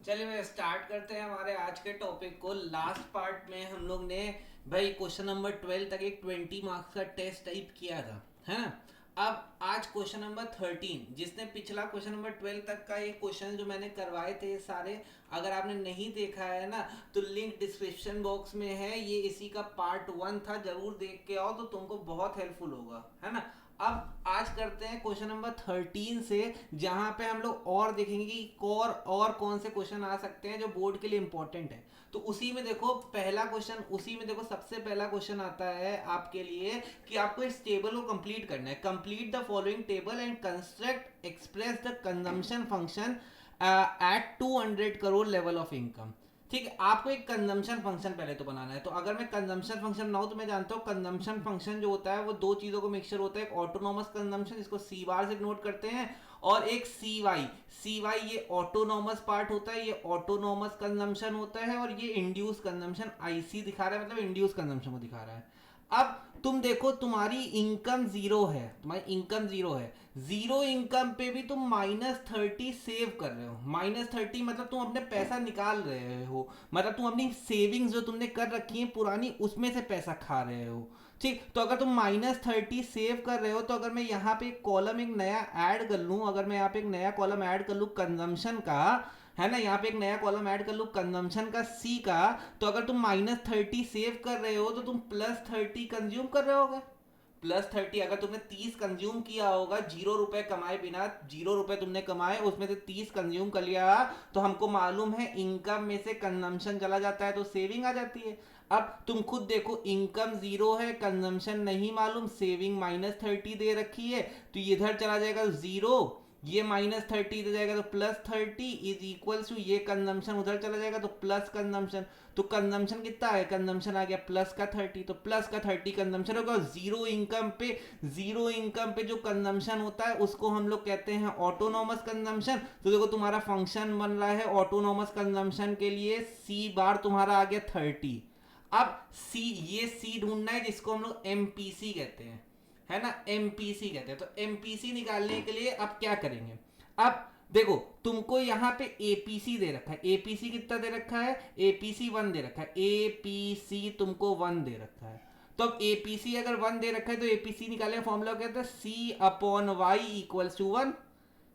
चलिए मैं स्टार्ट करते हैं हमारे आज के टॉपिक को। लास्ट पार्ट में हम लोग ने भाई क्वेश्चन नंबर 12 तक एक 20 मार्क्स का टेस्ट टाइप किया था, है ना। अब आज क्वेश्चन नंबर 13, जिसने पिछला क्वेश्चन नंबर 12 तक का ये क्वेश्चन जो मैंने करवाए थे ये सारे, अगर आपने नहीं देखा है ना तो लिंक डिस्क्रिप्शन बॉक्स में है। ये इसी का पार्ट 1 था, जरूर देख के आओ तो तुमको बहुत हेल्पफुल होगा, है ना। अब आज करते हैं क्वेश्चन नंबर 13 से, जहां पे हम लोग और देखेंगे कि और कौन से क्वेश्चन आ सकते हैं जो बोर्ड के लिए इंपॉर्टेंट है। तो उसी में देखो पहला क्वेश्चन, उसी में देखो सबसे पहला क्वेश्चन आता है आपके लिए कि आपको इस टेबल को कंप्लीट करना है। Complete the following table and construct express the consumption function at 200 crore level of income. ठीक है, आपको एक कंजम्पशन फंक्शन पहले तो बनाना है। तो अगर मैं कंजम्पशन फंक्शन बनाऊं तो मैं जानता हूं कंजम्पशन फंक्शन जो होता है वो दो चीजों को मिक्सचर होता है। एक ऑटोनॉमस कंजम्पशन, जिसको सी बार से नोट करते हैं, और एक सी वाई। सी वाई ये ऑटोनॉमस पार्ट होता है, ये ऑटोनॉमस कंजम्पशन होता है, और ये इंड्यूस कंजम्पशन आईसी दिखा रहा है, मतलब इंड्यूस कंजम्पशन को दिखा रहा है। अब तुम देखो तुम्हारी इनकम जीरो है, तुम्हारी इनकम जीरो है। जीरो इनकम पे भी तुम -30 सेव कर रहे हो। -30 मतलब तुम अपने पैसा निकाल रहे हो, मतलब तुम अपनी सेविंग्स जो तुमने कर रखी है पुरानी उसमें से पैसा खा रहे हो। ठीक, तो अगर तुम -30 सेव कर रहे हो तो अगर मैं यहाँ पे एक कॉलम एक नया ऐड कर लूँ, अगर मैं यहाँ पे एक नया कॉलम ऐड कर लूँ कंजम्पशन का, है ना, यहाँ पे एक नया कॉलम ऐड कर लूँ कंजम्पशन का सी का, तो अगर तुम -30 सेव कर रहे हो तो तुम +30 कंज्यूम कर रहे होगे। +30, अगर तुमने 30 कंज्यूम किया होगा 0 रुपए कमाए बिना, 0 रुपए तुमने कमाए उसमें से 30 कंज्यूम कर लिया, तो हमको मालूम है इनकम में से कंजम्पशन चला जाता है तो सेविंग आ जाती है। अब तुम खुद देखो, इनकम जीरो है, कंजम्पशन नहीं मालूम, सेविंग -30 दे रखी है, तो इधर चला जाएगा जीरो, ये -30 इधर जाएगा तो +30 इज इक्वल टू ये कंजम्पशन उधर चला जाएगा तो प्लस कंजम्पशन। तो कंजम्पशन कितना है, कंजम्पशन आ गया +30, तो +30 कंजम्पशन होगा। जीरो इनकम पे जो कंजम्पशन होता है उसको हम लोग कहते हैं ऑटोनॉमस कंजम्पशन। तो देखो तुम्हारा फंक्शन बन रहा है ऑटोनॉमस कंजम्पशन के लिए, सी बार तुम्हारा आ गया 30। अब सी, ये सी ढूंढना है जिसको हम लोग एमपीसी कहते हैं, है ना, एमपीसी कहते हैं। तो एमपीसी निकालने के लिए अब क्या करेंगे। अब देखो तुमको यहां पे एपीसी दे रखा है, एपीसी कितना दे रखा है, एपीसी 1 दे रखा है, एपीसी तुमको 1 दे रखा है। तो अब एपीसी अगर 1 दे रखा है तो एपीसी निकालने का फॉर्मूला क्या है, C/Y = 1।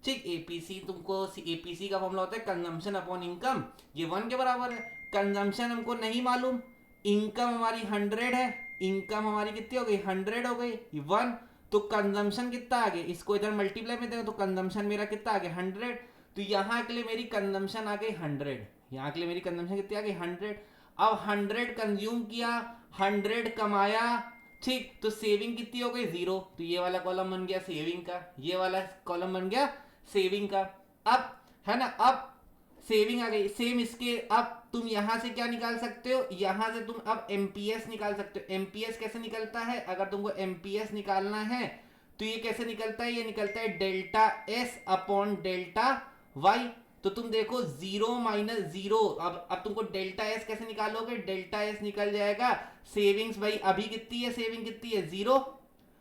ठीक, एपीसी तुमको, एपीसी का फॉर्मूला होता है कंजम्पशन अपॉन इनकम, ये 1 के बराबर है। कंजम्पशन हमको नहीं मालूम, इनकम हमारी 100 है, इनकम हमारी कितनी हो गई, 100 हो गई, 1। तो कंजम्पशन कितना आ गया, इसको इधर मल्टीप्लाई में देंगे तो कंजम्पशन मेरा कितना आ गया, 100। तो यहां के लिए मेरी कंजम्पशन आ गई 100, यहां के लिए मेरी कंजम्पशन कितनी आ गई, 100। अब 100 कंज्यूम किया, 100 कमाया, ठीक, तो सेविंग कितनी हो गई, जीरो। तो ये वाला कॉलम बन गया सेविंग का, ये वाला कॉलम बन गया सेविंग का। अब, है ना, अब सेविंग आ गई। सेम इसके, अब तुम यहां से क्या निकाल सकते हो, यहां से तुम अब एमपीएस निकाल सकते हो। एमपीएस कैसे निकलता है, अगर तुमको एमपीएस निकालना है तो ये कैसे निकलता है, ये निकलता है delta S upon delta Y. तो तुम देखो जीरो माइनस जीरो, अब तुमको डेल्टा एस कैसे निकालोगे, डेल्टा एस निकल जाएगा सेविंग्स भाई अभी कितनी है, सेविंग कितनी है, जीरो,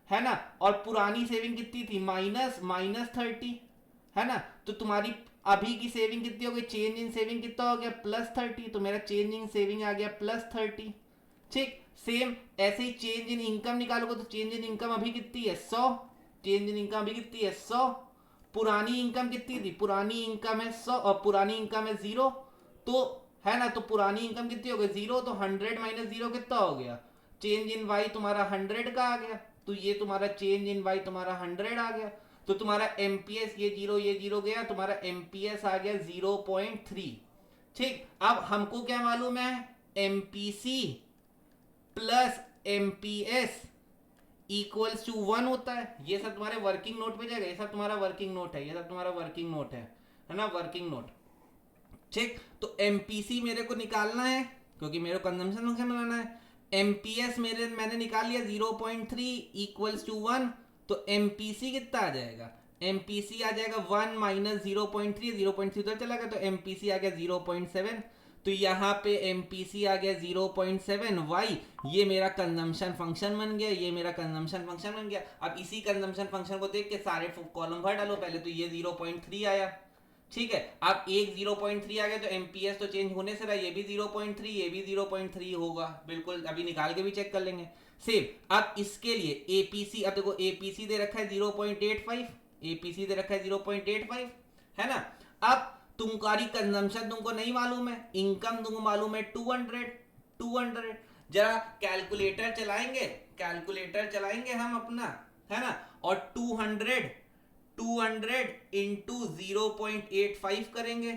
है ना, और पुरानी सेविंग कितनी थी, -30, है ना। तो तुम्हारी अभी की सेविंग कितनी हो गई, चेंज इन सेविंग कितना हो गया, +30, तो मेरा चेंज इन सेविंग आ गया +30। ठीक, सेम ऐसे ही चेंज इन इनकम निकालोगे तो चेंज इन इनकम अभी कितनी है, 100, चेंज इन इनकम अभी कितनी है, 100। पुरानी इनकम कितनी थी, पुरानी इनकम है 100 और पुरानी इनकम है 0। तो, है ना, तो पुरानी इनकम कितनी हो गई, 0, तो 100 - 0 कितना हो गया, चेंज इन वाई तुम्हारा 100 का आ गया। तो ये तुम्हारा चेंज इन वाई तुम्हारा 100 आ गया। तो तुम्हारा एमपीएस, ये जीरो गया, तुम्हारा एमपीएस आ गया 0.3। ठीक, अब हमको क्या मालूम है, MPC plus MPS equals to 1 होता है। ये सब तुम्हारे वर्किंग नोट पे जाएगा, ये सब तुम्हारा वर्किंग नोट है, ये सब तुम्हारा वर्किंग नोट है ना, वर्किंग नोट। ठीक, तो एमपीसी मेरे को निकालना है क्योंकि मेरे को कंजम्पशन फंक्शन बनाना है। एमपीएस मेरे मैंने निकाल लिया 0.3 इक्वल्स टू 1। तो एमपीसी कितना आ जाएगा, एमपीसी आ जाएगा 1 माइनस 0.3, 0.3 उधर चला गया तो एमपीसी आ गया 0.7। तो यहाँ पे एमपीसी आ गया 0.7 वाई, ये मेरा कंजम्पशन फंक्शन बन गया, ये मेरा कंजम्पशन फंक्शन बन गया। अब इसी कंजम्पशन फंक्शन को देख के सारे कॉलम भर डालो पहले, तो ये 0.3 आया, ठीक है, अब एक 0.3 आ गया तो एमपीएस तो चेंज होने से रहा, ये भी 0.3, ये भी 0.3 होगा, बिल्कुल अभी निकाल के भी चेक कर लेंगे सेम। अब इसके लिए एपीसी, अब देखो एपीसी दे रखा है 0.85, एपीसी दे रखा है 0.85, है ना। अब तुम्हारी कंजम्पशन तुमको नहीं मालूम है, इनकम तुमको मालूम है 200। जरा कैलकुलेटर चलाएंगे, कैलकुलेटर चलाएंगे हम अपना, है ना, और 200 इंटू 0.85 करेंगे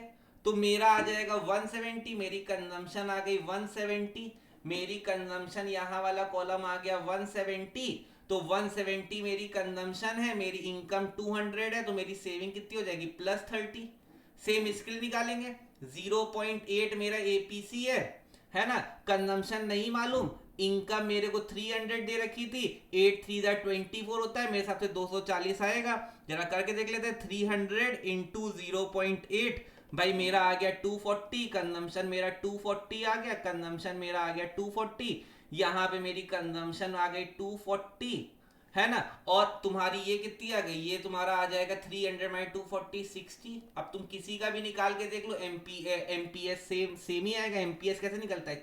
तो मेरा आ जाएगा 170, मेरी कंजम्पशन आ गई 170, मेरी कंजम्पशन यहाँ वाला कॉलम आ गया 170, तो 170 मेरी कंजम्पशन है, मेरी इनकम 200 है, तो मेरी सेविंग कितनी हो जाएगी +30। सेम इसके लिए निकालेंगे, 0.8 मेरा एपीसी है ना, कंजम्पशन नहीं मालूम, इनकम मेरे को 300 दे रखी थी, 8 3 24 होता है, मेरे हिसाब से 240 आएगा। जरा करके देख लेते हैं, 300 इंटू 0.8, भाई मेरा आ गया 240, कंजम्पशन मेरा 240 आ गया, कंजम्पशन मेरा आ गया 240, यहाँ पे मेरी कंजम्पशन आ गई 240, है ना, और तुम्हारी ये कितनी आ गई, ये तुम्हारा आ जाएगा 300 माइनस 240 60। अब तुम किसी का भी निकाल के देख लो, एमपीएस सेम ही आएगा। एमपीएस कैसे निकलता है,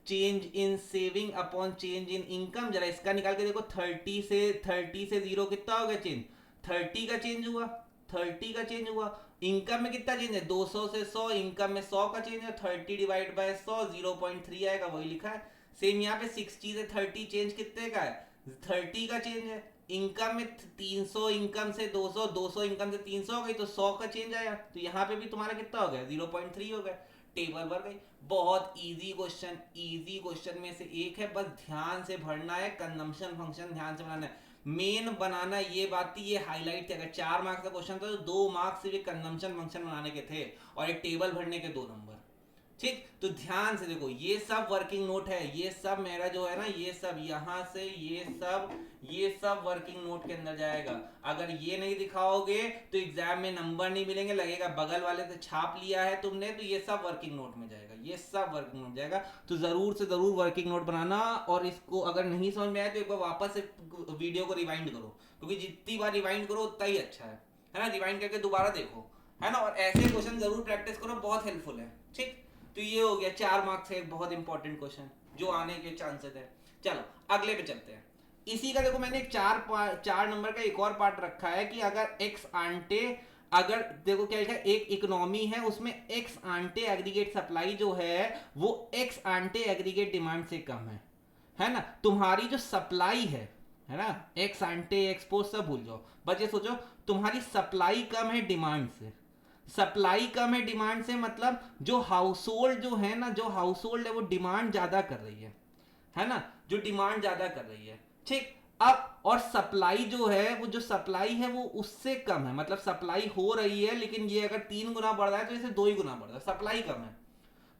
change in saving upon change in income. जरा इसका निकाल के देखो, 30 से 0 कितना हो गया चेंज, 30 का चेंज हुआ, 30 का चेंज हुआ। इनकम में कितना चेंज है, 200 से 100, इनकम में 100 का चेंज है, 30 डिवाइड बाय 100 0.3 आएगा, वही लिखा है। सेम यहाँ पे 60 से 30 चेंज कितने का है, 30 का चेंज है। इनकम में 300, इनकम से 200, 200 इनकम से 300 हो गई, तो 100 का चेंज आया, तो यहाँ पे भी तुम्हारा कितना हो गया 0.3 हो गया, टेबल भर गई। बहुत इजी क्वेश्चन, इजी क्वेश्चन में से एक है, बस ध्यान से भरना है, कंजम्पशन फंक्शन ध्यान से बनाना है, मेन बनाना ये बात थी, ये हाईलाइट थे। अगर 4 मार्क्स का क्वेश्चन था तो 2 मार्क्स सिर्फ कंजम्पशन फंक्शन बनाने के थे और एक टेबल भरने के 2 नंबर। ठीक, तो ध्यान से देखो, ये सब वर्किंग नोट है, ये सब मेरा जो है ना, ये सब यहाँ से ये सब वर्किंग नोट के अंदर जाएगा। अगर ये नहीं दिखाओगे तो एग्जाम में नंबर नहीं मिलेंगे, लगेगा बगल वाले से छाप लिया है तुमने, तो ये सब वर्किंग नोट में जाएगा, ये सब वर्किंग नोट जाएगा। तो जरूर से जरूर वर्किंग नोट बनाना, और इसको अगर नहीं समझ में आए तो एक बार वापस से वीडियो को रिवाइंड करो, क्योंकि जितनी बार रिवाइंड करो उतना ही अच्छा है ना, रिवाइंड करके दोबारा देखो, है ना, और ऐसे क्वेश्चन जरूर प्रैक्टिस करो, बहुत हेल्पफुल है। ठीक, तो ये हो गया 4 मार्क्स है, एक बहुत इंपॉर्टेंट क्वेश्चन जो आने के चांसेस है। चलो अगले पे चलते हैं। इसी का देखो मैंने एक 4 नंबर का एक और पार्ट रखा है कि अगर एक्स आंटे, अगर देखो क्या लिखा है, एक इकोनॉमी है उसमें एक्स आंटे एग्रीगेट सप्लाई जो है वो एक्स आंटे एग्रीगेट डिमांड से कम है ना। तुम्हारी जो सप्लाई है ना, एक्स आंटे एक्सपोर्ट सब भूल जाओ, बस ये सोचो तुम्हारी सप्लाई कम है डिमांड से। सप्लाई कम है डिमांड से मतलब जो हाउसहोल्ड जो है ना, जो हाउसहोल्ड है वो डिमांड ज्यादा कर रही है ना, जो डिमांड ज्यादा कर रही है। ठीक, अब और सप्लाई जो है, वो जो सप्लाई है वो उससे कम है, मतलब सप्लाई हो रही है लेकिन ये अगर 3 गुना बढ़ रहा है तो इसे 2 ही गुना बढ़ रहा है, सप्लाई कम है।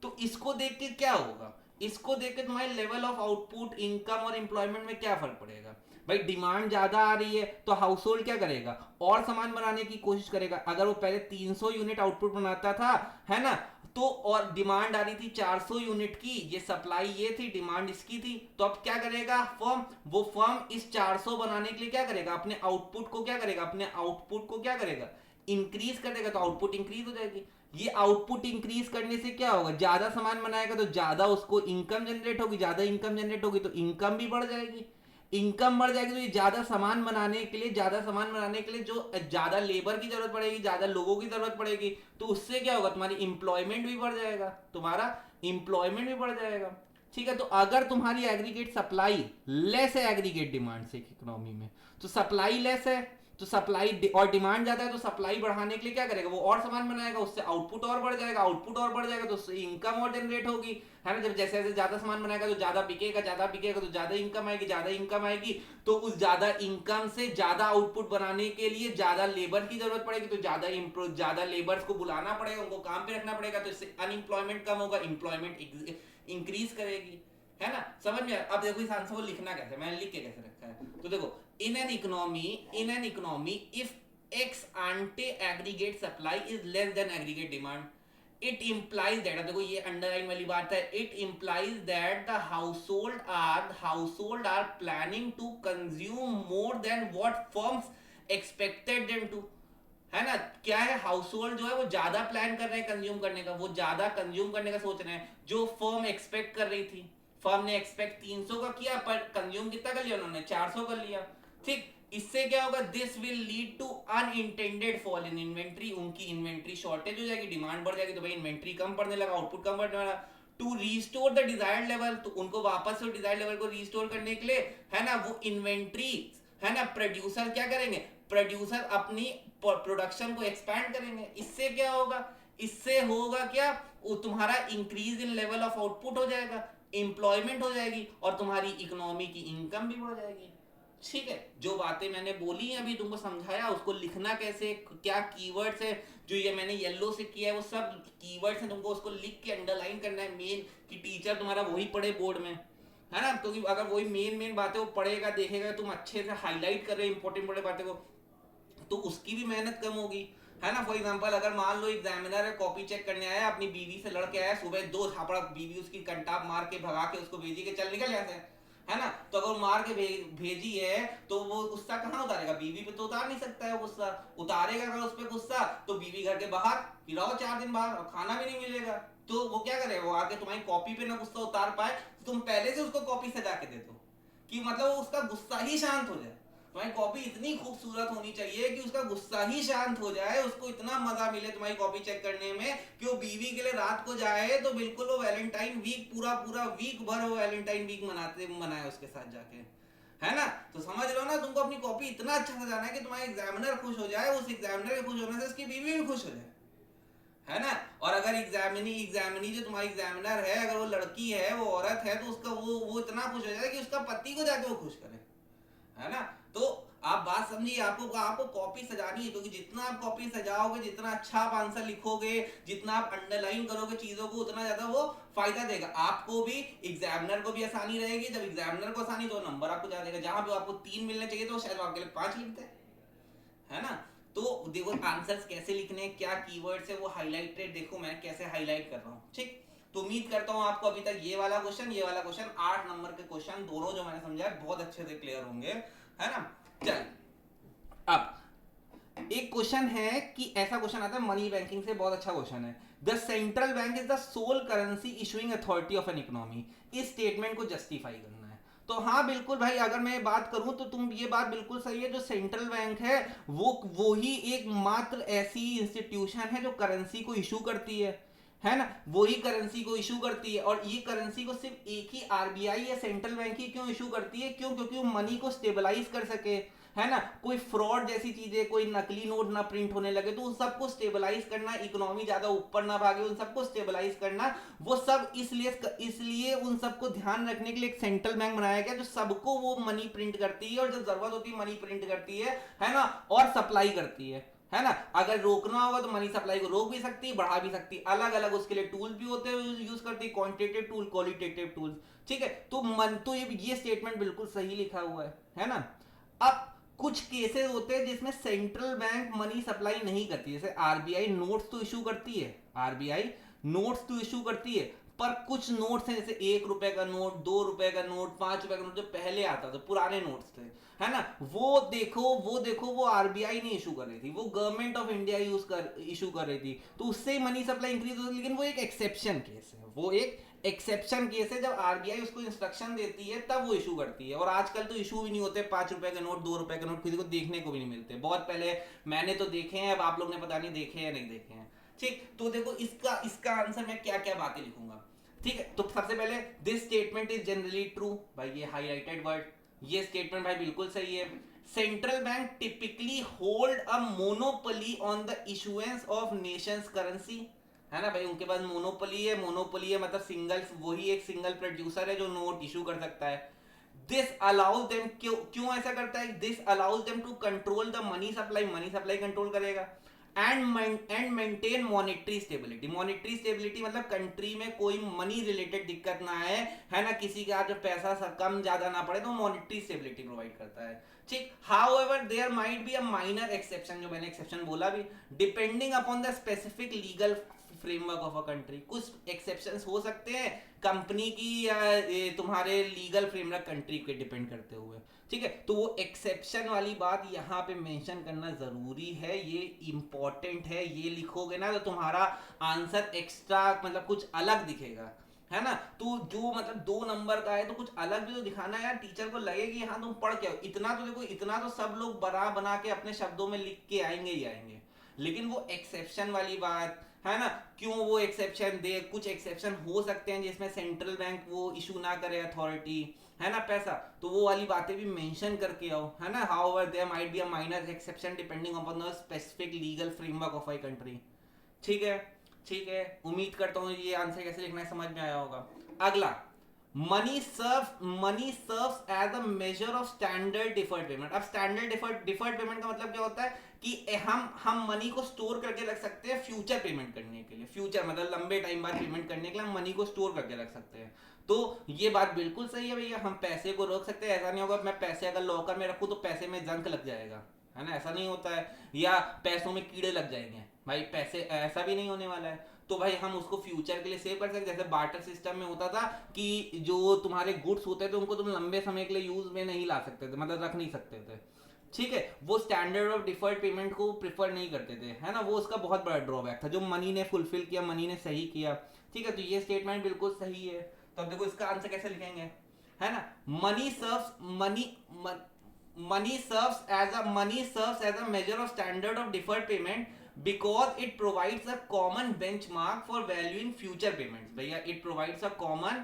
तो इसको देख के क्या होगा, इसको देख के तुम्हारे लेवल ऑफ आउटपुट, इनकम और एम्प्लॉयमेंट में क्या फर्क पड़ेगा। भाई डिमांड ज्यादा आ रही है तो हाउस होल्ड क्या करेगा, और सामान बनाने की कोशिश करेगा। अगर वो पहले 300 यूनिट आउटपुट बनाता था, है ना, तो और डिमांड आ रही थी 400 यूनिट की, ये सप्लाई ये थी, डिमांड इसकी थी, तो अब क्या करेगा फर्म, वो फर्म इस 400 बनाने के लिए क्या करेगा, अपने आउटपुट को क्या करेगा, अपने आउटपुट को क्या करेगा, इंक्रीज कर देगा, तो आउटपुट इंक्रीज हो जाएगी। ये आउटपुट इंक्रीज करने से क्या होगा, ज्यादा सामान बनाएगा तो ज्यादा उसको इनकम जनरेट होगी, ज्यादा इनकम जनरेट होगी तो इनकम भी बढ़ जाएगी, इनकम बढ़ जाएगी तो ये ज्यादा सामान बनाने के लिए, ज्यादा सामान बनाने के लिए जो ज्यादा लेबर की जरूरत पड़ेगी, ज्यादा लोगों की जरूरत पड़ेगी, तो उससे क्या होगा, तुम्हारी इंप्लॉयमेंट भी बढ़ जाएगा, तुम्हारा इंप्लॉयमेंट भी बढ़ जाएगा। ठीक है, तो अगर तुम्हारी एग्रीगेट सप्लाई लेस है एग्रीगेट डिमांड से इकोनॉमी में, तो सप्लाई लेस है तो सप्लाई और डिमांड ज्यादा है, तो सप्लाई बढ़ाने के लिए क्या करेगा, वो और सामान बनाएगा, उससे आउटपुट और बढ़ जाएगा, आउटपुट और बढ़ जाएगा तो उससे इनकम और जनरेट होगी, है ना। जब जैसे जैसे ज्यादा सामान बनाएगा तो ज्यादा बिकेगा, ज्यादा बिकेगा तो ज्यादा इनकम आएगी, ज्यादा इनकम आएगी तो उस ज्यादा इनकम से ज्यादा आउटपुट बनाने के लिए ज्यादा लेबर की जरूरत पड़ेगी, तो ज्यादा लेबर्स को बुलाना पड़ेगा, उनको काम पे रखना पड़ेगा, तो इससे अनएम्प्लॉयमेंट कम होगा, एम्प्लॉयमेंट इंक्रीज करेगी, है ना। समझ में। अब देखो इस आंसर को लिखना कैसे, मैंने लिख के कैसे रखा है, तो देखो in an economy if x ante aggregate supply is less than aggregate demand it implies that, अब देखो ये अंडरलाइन वाली बात है, it implies that the household are planning to consume more than what firms expected them to, है ना। क्या है, हाउस होल्ड जो है वो ज्यादा प्लान कर रहे हैं कंज्यूम करने का, वो ज्यादा कंज्यूम करने का सोच रहे हैं। जो फर्म एक्सपेक्ट कर रही थी, फर्म ने एक्सपेक्ट 300 का किया, पर कंज्यूम कितना कर लिया उन्होंने, 400 कर लिया। ठीक, इससे क्या होगा, this will lead to unintended fall in inventory, उनकी इन्वेंट्री शॉर्टेज हो जाएगी, डिमांड बढ़ जाएगी, तो भाई इन्वेंट्री कम पड़ने लगा, आउटपुट कम बढ़ने लगा। To restore the desired level, तो उनको वापस से डिजायर्ड लेवल को रिस्टोर करने के लिए, है ना, वो इन्वेंट्री, है ना, प्रोड्यूसर क्या करेंगे, प्रोड्यूसर अपनी प्रोडक्शन को एक्सपैंड करेंगे। इससे क्या होगा, इससे होगा क्या, वो तुम्हारा increase in level of output हो जाएगा, एम्प्लॉयमेंट हो जाएगी, और तुम्हारी इकोनॉमी की इनकम भी बढ़ जाएगी। ठीक है, जो बातें मैंने बोली हैं अभी तुमको समझाया, उसको लिखना कैसे, क्या कीवर्ड्स है, जो ये मैंने येलो से किया है वो सब कीवर्ड्स हैं, तुमको उसको लिख के अंडरलाइन करना है मेन, कि टीचर तुम्हारा वही पढ़े बोर्ड में, है ना। क्योंकि अगर वही मेन मेन बातें वो पढ़ेगा देखेगा, तुम अच्छे से हाईलाइट कर रहे हो इंपॉर्टेंट बातें को, तो उसकी भी मेहनत कम होगी, है ना। फॉर एग्जांपल अगर मान लो एग्जामिनर है, कॉपी चेक करने आया, अपनी बीवी से लड़के आया, सुबह 2 थापड़ा बीवी उसकी कंटाप मार के भगा के उसको भेजी के चल निकल जाते हैं, है ना। तो अगर मार के भेजी है तो वो गुस्सा कहाँ उतारेगा, बीवी पे तो उतार नहीं सकता है गुस्सा, उतारेगा अगर उस पर गुस्सा तो बीवी घर के बाहर, फिर रहो 4 दिन बाहर और खाना भी नहीं मिलेगा। तो वो क्या करे, वो आके तुम्हारी कॉपी पे ना गुस्सा उतार पाए, तो तुम पहले से उसको कॉपी सजा के दे दो, कि मतलब उसका गुस्सा ही शांत हो जाए। तुम्हारी कॉपी इतनी खूबसूरत होनी चाहिए कि उसका गुस्सा ही शांत हो जाए, उसको इतना मजा मिले तुम्हारी कॉपी चेक करने में कि वो बीवी के लिए रात को जाए तो बिल्कुल वो वैलेंटाइन वीक, पूरा पूरा वीक भर वो वैलेंटाइन वीक मनाए उसके साथ जाके, है ना। तो समझ लो ना, तुमको अपनी कॉपी इतना अच्छा सजाना है कि तुम्हारा एग्जामिनर खुश हो जाए, उस एग्जामिनर के खुश होने से उसकी बीवी भी खुश हो जाए, है ना। और अगर एग्जामिनी जो तुम्हारी एग्जामिनर है, अगर वो लड़की है, वो औरत है, तो उसका वो इतना खुश हो जाए कि उसका पति को जाके वो खुश करे, है ना। तो आप बात समझिए, आपको कॉपी सजानी है, क्योंकि जितना आप कॉपी सजाओगे, जितना अच्छा आप आंसर लिखोगे, जितना आप अंडरलाइन करोगे चीजों को, उतना ज्यादा वो फायदा देगा आपको भी, एग्जामिनर को भी आसानी रहेगी। जब एग्जामिनर को आसानी तो नंबर आपको ज्यादा देगा, जहां पे आपको 3 मिलने चाहिए तो शायद आपके लिए 5 लिखते हैं, है ना। तो देखो आंसर्स कैसे लिखने हैं, क्या कीवर्ड्स है, वो हाईलाइटेड देखो मैं कैसे हाईलाइट कर रहा हूँ। ठीक, तो उम्मीद करता हूँ आपको अभी तक ये वाला क्वेश्चन 8 नंबर के क्वेश्चन दोनों जो मैंने समझाया बहुत अच्छे से क्लियर होंगे, है ना। चल, अब एक क्वेश्चन है कि ऐसा क्वेश्चन आता है मनी बैंकिंग से, बहुत अच्छा क्वेश्चन है। The central bank is the sole currency issuing authority of an economy, इस स्टेटमेंट को जस्टिफाई करना है। तो हाँ बिल्कुल भाई, अगर मैं बात करूं तो तुम ये बात बिल्कुल सही है, जो सेंट्रल बैंक है वो ही एक मात्र ऐसी इंस्टीट्यूशन है जो करेंसी को इशू करती है ना, वही करेंसी को इशू करती है। और ये करेंसी को सिर्फ एक ही आरबीआई या सेंट्रल बैंक ही क्यों इशू करती है, क्यों, क्योंकि वो मनी को स्टेबलाइज कर सके, है ना। कोई फ्रॉड जैसी चीजें, कोई नकली नोट ना प्रिंट होने लगे, तो उन सबको स्टेबलाइज करना, इकोनॉमी ज्यादा ऊपर ना भागे, उन सबको स्टेबलाइज करना, वो सब इसलिए उन सबको ध्यान रखने के लिए एक सेंट्रल बैंक बनाया गया, जो सबको वो मनी प्रिंट करती है, और जब जरूरत होती है मनी प्रिंट करती है ना, और सप्लाई करती है ना। अगर रोकना होगा तो मनी सप्लाई को रोक भी सकती है, बढ़ा भी सकती है, अलग अलग उसके लिए टूल भी होते हैं, यूज करती है, क्वांटिटेटिव टूल, क्वालिटेटिव टूल्स। ठीक है, तो ये स्टेटमेंट बिल्कुल सही लिखा हुआ है ना। अब कुछ केसेस होते हैं जिसमें सेंट्रल बैंक मनी सप्लाई नहीं करती, जैसे आरबीआई नोट्स तो इशू करती है, आरबीआई नोट्स तो इशू करती है, पर कुछ नोट्स हैं जैसे 1 रुपए का नोट, 2 रुपए का नोट, 5 रुपए का नोट, जो पहले आता था, पुराने नोट्स थे, है ना, वो आरबीआई नहीं इशू कर रही थी, वो गवर्नमेंट ऑफ इंडिया इशू कर रही थी, तो उससे ही मनी सप्लाई इंक्रीज होती, लेकिन वो एक एक्सेप्शन केस है, वो एक एक्सेप्शन केस है, जब आरबीआई उसको इंस्ट्रक्शन देती है तब वो इशू करती है। और आजकल तो इशू भी नहीं होते, 5 रुपए के नोट, 2 रुपए के नोट किसी को देखने को भी नहीं मिलते, बहुत पहले मैंने तो देखे हैं, अब आप लोग ने पता नहीं देखे या नहीं देखे हैं। ठीक, तो देखो इसका आंसर मैं क्या क्या बातें लिखूंगा। ठीक है, तो सबसे पहले this statement is generally true, भाई ये हाईलाइटेड वर्ड, ये स्टेटमेंट भाई बिल्कुल सही है। Central bank typically hold a monopoly on the issuance of Nations currency, है ना भाई, उनके पास मोनोपोली है मतलब वही एक सिंगल प्रोड्यूसर है जो नोट इशू कर सकता है। दिस अलाउज देम, क्यों ऐसा करता है, this allows them to control the money supply control करेगा, एंड मेंटेन मॉनेटरी स्टेबिलिटी मतलब कंट्री में कोई मनी रिलेटेड दिक्कत ना आए, है ना, किसी का जो पैसा कम ज्यादा ना पड़े, तो मॉनेटरी स्टेबिलिटी प्रोवाइड करता है। ठीक, however there might be a minor exception, जो मैंने एक्सेप्शन बोला भी, depending upon the specific legal framework of a country. कुछ एक्सेप्शंस हो सकते हैं कंपनी की या तुम्हारे लीगल फ्रेमवर्क कंट्री के डिपेंड करते हुए, ठीक है। तो वो एक्सेप्शन वाली बात यहाँ पे मेंशन करना जरूरी है, ये इंपॉर्टेंट है। ये लिखोगे ना तो तुम्हारा आंसर एक्स्ट्रा मतलब कुछ अलग दिखेगा, है ना। तो जो मतलब 2 नंबर का है तो कुछ अलग भी तो दिखाना है यार, टीचर को लगे कि हाँ तुम पढ़ के आओ। इतना तो देखो, इतना तो सब लोग बना बना के अपने शब्दों में लिख के आएंगे ही आएंगे, लेकिन वो एक्सेप्शन वाली बात है ना, क्यों वो एक्सेप्शन दे। कुछ एक्सेप्शन हो सकते हैं जिसमें सेंट्रल बैंक वो इशू ना करे अथॉरिटी, है ना, पैसा, तो वो वाली बातें भी मेंशन करके आओ, है ना। However there might be a minor exception depending upon the specific legal framework of a country. ठीक है, ठीक है। उम्मीद करता हूँ ये आंसर कैसे लिखना है समझ में आया होगा। अगला, money serves as a measure of standard deferred payment. अब स्टैंडर्ड डिफर्ड पेमेंट का मतलब क्या होता है कि हम मनी को स्टोर करके रख सकते हैं फ्यूचर पेमेंट करने के लिए। फ्यूचर मतलब लंबे टाइम बाद पेमेंट करने के लिए हम मनी को स्टोर करके रख सकते हैं। तो ये बात बिल्कुल सही है भैया, हम पैसे को रोक सकते हैं। ऐसा नहीं होगा मैं पैसे अगर लॉकर में रखूं तो पैसे में जंक लग जाएगा, है ना, ऐसा नहीं होता है। या पैसों में कीड़े लग जाएंगे भाई, पैसे, ऐसा भी नहीं होने वाला है। तो भाई हम उसको फ्यूचर के लिए सेव कर सकते। जैसे बार्टर सिस्टम में होता था कि जो तुम्हारे गुड्स होते थे उनको तुम लंबे समय के लिए यूज में नहीं ला सकते थे, मतलब रख नहीं सकते थे, ठीक है। वो स्टैंडर्ड ऑफ डिफर्ड पेमेंट को प्रिफर नहीं करते थे, है ना। वो उसका बहुत बड़ा ड्रॉबैक था जो मनी ने फुलफिल किया, मनी ने सही किया, ठीक है। तो ये स्टेटमेंट बिल्कुल सही है। तो अब देखो इसका आंसर कैसे लिखेंगे, है ना। Money serves money serves as a measure of standard of deferred payment because it provides a common benchmark for valuing future payments। भैया it provides a common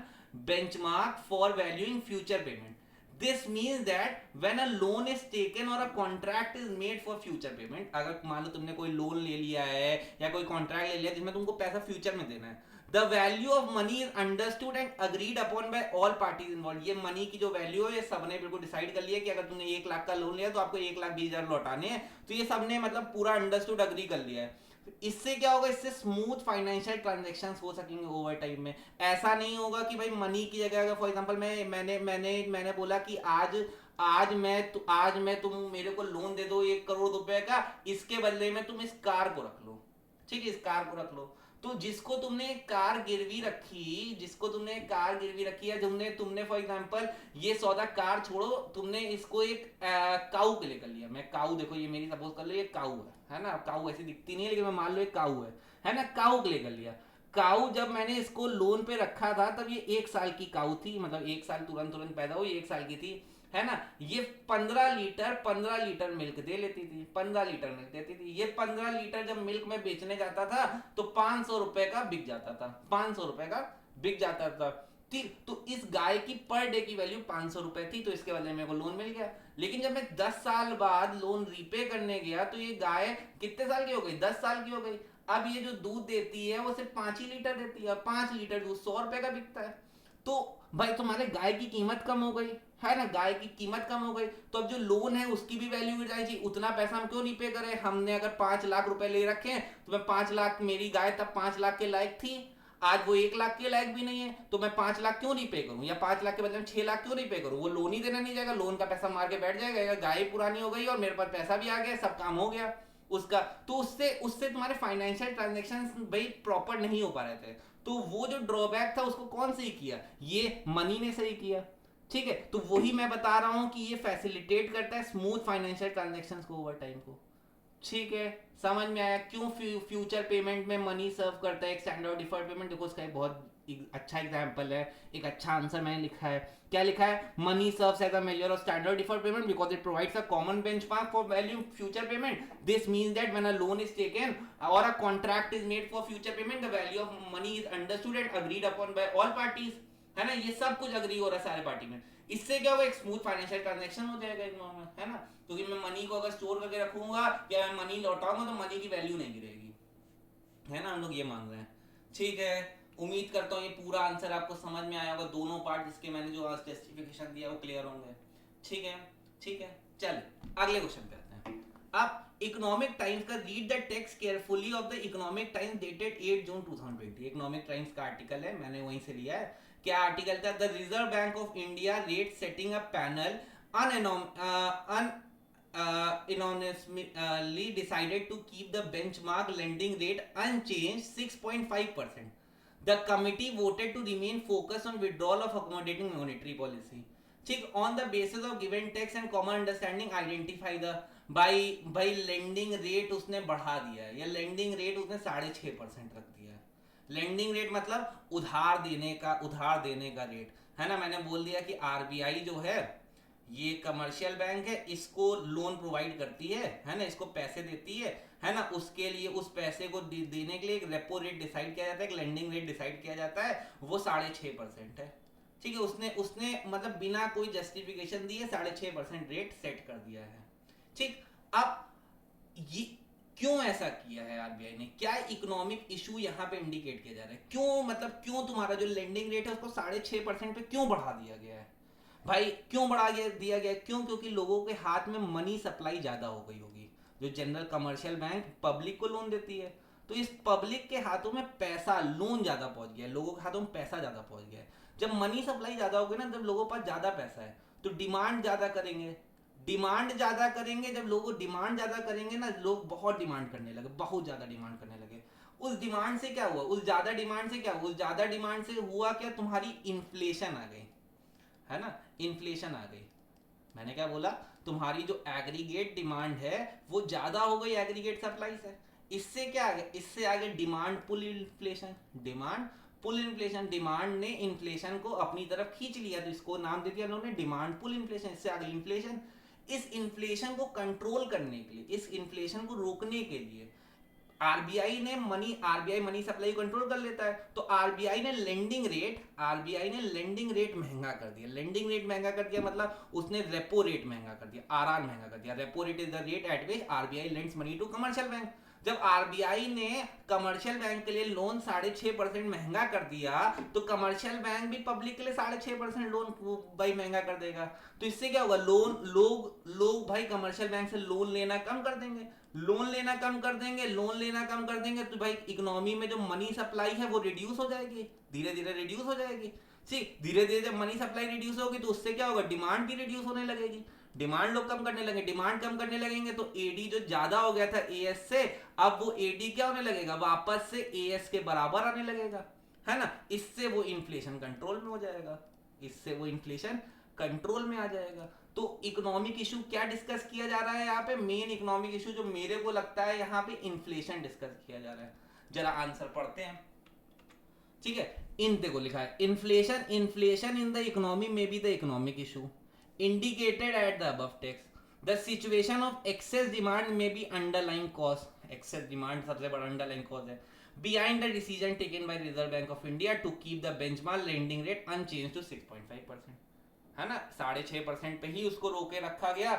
benchmark for valuing future payment। This means that when a loan is taken or a contract is made for future payment, अगर मान लो तुमने कोई loan ले लिया है या कोई कॉन्ट्रैक्ट ले लिया जिसमें तुमको पैसा फ्यूचर में देना है, the value of money is understood and agreed upon by all parties involve. ये मनी की जो वैल्यू है ये सबने बिल्कुल डिसाइड कर लिया कि अगर तुमने 1 लाख का लोन लिया तो आपको 1,20,000 लौटाने हैं। तो ये सबने मतलब पूरा अंडरस्टूड अग्री कर लिया है। इससे क्या होगा, इससे स्मूथ फाइनेंशियल ट्रांजैक्शंस हो सकेंगे ओवर टाइम में। ऐसा नहीं होगा कि भाई मनी की जगह अगर फॉर एग्जांपल मैंने बोला कि आज मैं तुम मेरे को लोन दे दो 1 करोड़ रुपए का, इसके बदले में तुम इस कार को रख लो, ठीक है, इस कार को रख लो। तो जिसको तुमने कार गिरवी रखी है, तुमने फॉर एग्जांपल ये सौदा कार छोड़ो, तुमने इसको एक काऊ के लिए कर लिया। मैं काऊ, देखो ये मेरी सपोज कर लो ये काऊ है ना। काऊ ऐसी दिखती नहीं है लेकिन मैं मान लो एक काऊ है ना, काऊ के लिए कर लिया। काऊ जब मैंने इसको लोन पे रखा था तब ये 1 साल की काऊ थी, मतलब 1 साल तुरंत पैदा हुई, 1 साल की थी, है ना। ये 15 लीटर मिल्क दे लेती थी, 15 लीटर मिल्क देती थी। ये 15 लीटर जब मिल्क में बेचने जाता था तो 500 रुपए का बिक जाता था, 500 रुपए का बिक जाता था। ठीक, तो इस गाय की पर डे की वैल्यू 500 रुपए थी, तो इसके बदले मेरे को लोन मिल गया। लेकिन जब मैं 10 साल बाद लोन रीपे करने गया तो ये गाय कितने साल की हो गई, 10 साल की हो गई। अब ये जो दूध देती है वो सिर्फ 5 ही लीटर देती है, 5 लीटर दूध 100 रुपए का बिकता है। तो भाई तुम्हारे गाय की कीमत कम हो गई, है ना, गाय की कीमत कम हो गई। तो अब जो लोन है उसकी भी वैल्यू गिर जाएगी। उतना पैसा हम क्यों रीपे करें, हमने अगर 5 लाख रुपए ले रखे हैं तो मैं 5 लाख, मेरी गाय तब 5 लाख के लायक थी, आज वो 1 लाख के लायक भी नहीं है, तो मैं 5 लाख क्यों रीपे करूं, या 5 लाख के बदले में 6 लाख क्यों रीपे करूं। वो लोन ही देना नहीं जाएगा, लोन का पैसा मार के बैठ जाएगा, गाय पुरानी हो गई और मेरे पास पैसा भी आ गया, सब काम हो गया उसका। तो उससे उससे तुम्हारे फाइनेंशियल ट्रांजेक्शन भाई प्रॉपर नहीं हो पा रहे थे। तो वो जो ड्रॉबैक था उसको कौन सही किया, ये मनी ने सही किया, ठीक है। तो वही मैं बता रहा हूं कि ये फैसिलिटेट करता है स्मूथ फाइनेंशियल ट्रांजेक्शन को ओवर टाइम को, ठीक है। समझ में आया क्यों फ्यूचर पेमेंट में मनी सर्व करता है एक स्टैंडर्ड डिफर्ड पेमेंट। देखो उसका एक बहुत अच्छा एग्जांपल है, एक अच्छा आंसर मैंने लिखा है। क्या लिखा है, money serves as a measure of standard deferred payment because it provides a common benchmark for value future payment. This means that when a loan is taken or a contract is made for future payment the value of money is understood and agreed upon by all parties, है ना। ये सब कुछ agree हो रहा है सारे party में। इससे क्या होगा, एक स्मूथ फाइनेंशियल ट्रांजैक्शन हो जाएगा इग्नोर में, है ना। क्योंकि मैं मनी को अगर स्टोर करके रखूंगा या मैं मनी लौटाऊंगा तो मनी की वैल्यू नहीं गिरेगी, है ना। हम लोग ये मान रहे हैं, ठीक है। उम्मीद करता हूँ ये पूरा आंसर आपको समझ में आया होगा, दोनों पार्ट जिसके मैंने जो जस्टिफिकेशन दिया वो क्लियर होंगे, ठीक है, ठीक है। चलिए अगले क्वेश्चन पे आते हैं। अब इकोनॉमिक टाइम्स का read the text carefully of the economic times dated 8 June 2020। Economic times का आर्टिकल है, मैंने वहीं से लिया है। क्या आर्टिकल था, the reserve bank of India rate setting a panel unanimously decided to keep the benchmark lending rate unchanged 6.5%. The committee voted to remain focused on withdrawal of accommodating monetary policy. ठीक, on the basis of given text and common understanding identify the by lending rate उसने बढ़ा दिया है, या lending rate उसने 6.5% रख दिया है. lending rate मतलब उधार देने का रेट है ना. मैंने बोल दिया कि आरबीआई जो है ये कमर्शियल बैंक है, इसको लोन प्रोवाइड करती है ना, इसको पैसे देती है ना. उसके लिए उस पैसे को देने के लिए एक रेपो रेट डिसाइड किया जाता है, एक लेंडिंग रेट डिसाइड किया जाता है, वो 6.5% है. ठीक है, उसने मतलब बिना कोई जस्टिफिकेशन दिए 6.5% रेट सेट कर दिया है. ठीक, अब ये क्यों ऐसा किया है आरबीआई ने, क्या इकोनॉमिक इशू यहाँ पे इंडिकेट किया जा रहा है, क्यों मतलब क्यों तुम्हारा जो लेंडिंग रेट है उसको 6.5% पे क्यों बढ़ा दिया गया है भाई, क्यों बढ़ा दिया गया? क्यों? क्योंकि लोगों के हाथ में मनी सप्लाई ज्यादा हो गई होगी. जो जनरल कमर्शियल बैंक पब्लिक को लोन देती है, तो इस पब्लिक के हाथों में पैसा, लोन ज्यादा पहुंच गया, लोगों के हाथों में पैसा ज्यादा पहुंच गया. जब मनी सप्लाई ज्यादा होगी ना, जब लोगों के पास ज्यादा पैसा है तो डिमांड ज्यादा करेंगे. जब लोग डिमांड ज्यादा करेंगे ना, लोग बहुत डिमांड करने लगे, बहुत ज्यादा डिमांड करने लगे. उस डिमांड से क्या हुआ? उस ज्यादा डिमांड से हुआ क्या? तुम्हारी इन्फ्लेशन आ गई, है ना. इन्फ्लेशन आ गई. मैंने क्या बोला? तुम्हारी जो एग्रीगेट डिमांड है वो ज्यादा हो गई एग्रीगेट सप्लाई से. इससे क्या आ गया? इससे आ गया डिमांड पुल इन्फ्लेशन. डिमांड ने इन्फ्लेशन को अपनी तरफ खींच लिया, तो इसको नाम दे दिया उन्होंने डिमांड पुल इन्फ्लेशन. इससे आ गई इन्फ्लेशन. इस इन्फ्लेशन को कंट्रोल करने के लिए, इस इन्फ्लेशन को रोकने के लिए आरबीआई मनी सप्लाई कंट्रोल कर लेता है, तो आरबीआई ने लेंडिंग रेट महंगा कर दिया. मतलब उसने रेपो रेट महंगा कर दिया, आरआर महंगा कर दिया. Repo rate is the rate at which RBI lends money to commercial bank. जब आरबीआई ने कमर्शियल बैंक के लिए लोन 6.5% महंगा कर दिया, तो कमर्शियल बैंक भी पब्लिक के लिए 6.5% लोन भाई महंगा कर देगा. तो इससे क्या होगा? लोग भाई कमर्शियल बैंक से लोन लेना कम कर देंगे. तो भाई इकोनॉमी में जो मनी सप्लाई है वो रिड्यूस हो जाएगी, धीरे धीरे रिड्यूस हो जाएगी. ठीक, धीरे धीरे जब मनी सप्लाई रिड्यूस होगी तो उससे क्या होगा? डिमांड भी रिड्यूस होने लगेगी. डिमांड लोग कम करने लगेंगे तो एडी जो ज्यादा हो गया था एएस से, अब वो एडी क्या होने लगेगा? वापस से एएस के बराबर आने लगेगा, है ना. इससे वो इन्फ्लेशन कंट्रोल में आ जाएगा. तो इकोनॉमिक इशू क्या डिस्कस किया जा रहा है यहाँ पे? मेन इकोनॉमिक इशू जो मेरे को लगता है यहाँ पे इन्फ्लेशन डिस्कस किया जा रहा है. जरा आंसर पढ़ते हैं. ठीक है, इन देखो लिखा है इन्फ्लेशन इन द इकोनॉमी में be the economic issue indicated at the above text. The situation of excess demand may be underlying cause. Excess demand सबसे बड़ा underlying cause है behind the decision taken by Reserve Bank of India to keep the benchmark lending rate unchanged to 6.5%. है ना, 6.5% पे ही उसको रोके रखा गया.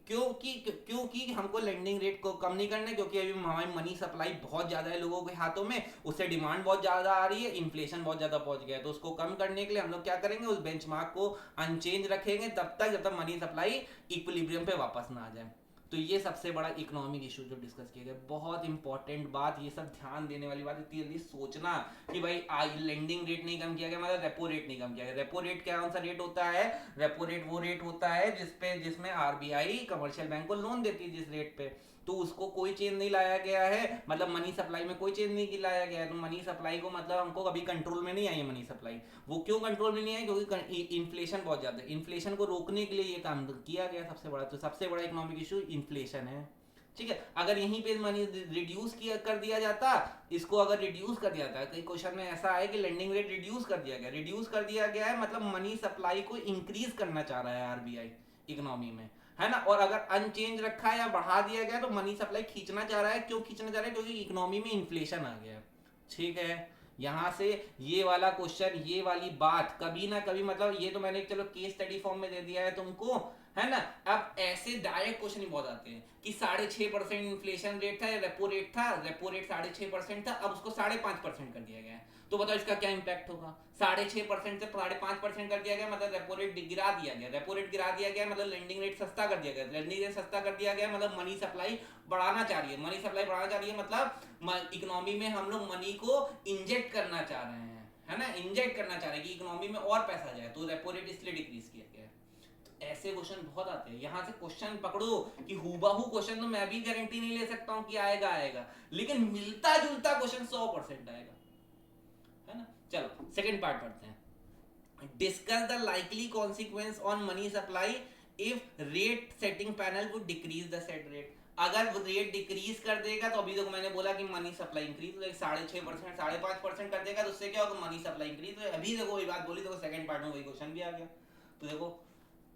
क्योंकि हमको लेंडिंग रेट को कम नहीं करना है, क्योंकि अभी हमारी मनी सप्लाई बहुत ज्यादा है लोगों के हाथों में, उससे डिमांड बहुत ज्यादा आ रही है, इन्फ्लेशन बहुत ज्यादा पहुंच गया है. तो उसको कम करने के लिए हम लोग क्या करेंगे? उस बेंचमार्क को अनचेंज रखेंगे जब तक मनी सप्लाई इक्विलिब्रियम पे वापस ना आ जाए. तो ये सबसे बड़ा इकोनॉमिक इशू जो डिस्कस किया गया, बहुत इंपॉर्टेंट बात, ये सब ध्यान देने वाली बात. इतनी जल्दी सोचना कि भाई लेंडिंग रेट नहीं कम किया गया, मतलब रेपो रेट नहीं कम किया गया. रेपो रेट क्या कौन सा रेट होता है? रेपो रेट वो रेट होता है जिसमें आरबीआई कमर्शियल बैंक को लोन देती है जिस रेट पे. तो उसको कोई चेंज नहीं लाया गया है, मतलब मनी सप्लाई में कोई चेंज नहीं लाया गया है. तो मनी सप्लाई को मतलब हमको अभी कंट्रोल में नहीं आई है मनी सप्लाई. वो क्यों कंट्रोल में नहीं आई? क्योंकि इन्फ्लेशन बहुत ज्यादा है. इन्फ्लेशन को रोकने के लिए ये काम किया गया सबसे बड़ा. तो सबसे बड़ा इकोनॉमिक इशू इन्फ्लेशन है. ठीक है, अगर यहीं पे मनी रिड्यूस कर दिया जाता, इसको अगर रिड्यूस कर दिया जाता, कई क्वेश्चन में ऐसा है कि लेंडिंग रेट रिड्यूस कर दिया गया है, मतलब मनी सप्लाई को इंक्रीज करना चाह रहा है आरबीआई इकोनॉमी में, है ना. और अगर अनचेंज रखा है या बढ़ा दिया गया तो मनी सप्लाई खींचना चाह रहा है. क्यों खींचना चाह रहा है? क्योंकि इकोनॉमी में इन्फ्लेशन आ गया. ठीक है, यहां से ये वाला क्वेश्चन, ये वाली बात कभी ना कभी, मतलब ये तो मैंने चलो केस स्टडी फॉर्म में दे दिया है तुमको, है ना. अब ऐसे डायरेक्ट क्वेश्चन ही बहुत आते हैं कि 6.5% इन्फ्लेशन रेट था या रेपो रेट 6.5% था, अब उसको 5.5% कर दिया गया है. तो बताओ इसका क्या इंपैक्ट होगा? 6.5% से 5.5% कर दिया गया, मतलब रेपो रेट गिरा दिया गया, मतलब लेंडिंग रेट सस्ता कर दिया गया, मतलब मनी सप्लाई बढ़ाना चाह रही है, मतलब इकोनॉमी में हम लोग मनी को इंजेक्ट करना चाह रहे हैं, है ना, कि इकोनॉमी में और पैसा जाए, तो रेपो रेट इसलिए डिक्रीज किया गया है. ऐसे क्वेश्चन बहुत आते हैं। यहाँ से क्वेश्चन पकड़ो कि हूबहू क्वेश्चन तो मैं भी गारंटी नहीं ले सकता हूँ कि आएगा आएगा, लेकिन मिलता जुलता क्वेश्चन 100% आएगा, है ना। चलो सेकंड पार्ट पढ़ते हैं। Discuss the likely consequence on money supply if rate setting panel would decrease the set rate। अगर वो रेट डिक्रीज कर देगा तो अभी देखो मैंने बोला कि मनी सप्लाई इंक्रीज हो 6.5% 5.5% कर देगा तो उससे क्या होगा, मनी सप्लाई इंक्रीज हो। अभी देखो वही बात बोली, देखो सेकंड पार्ट में वही क्वेश्चन भी आ गया। तो देखो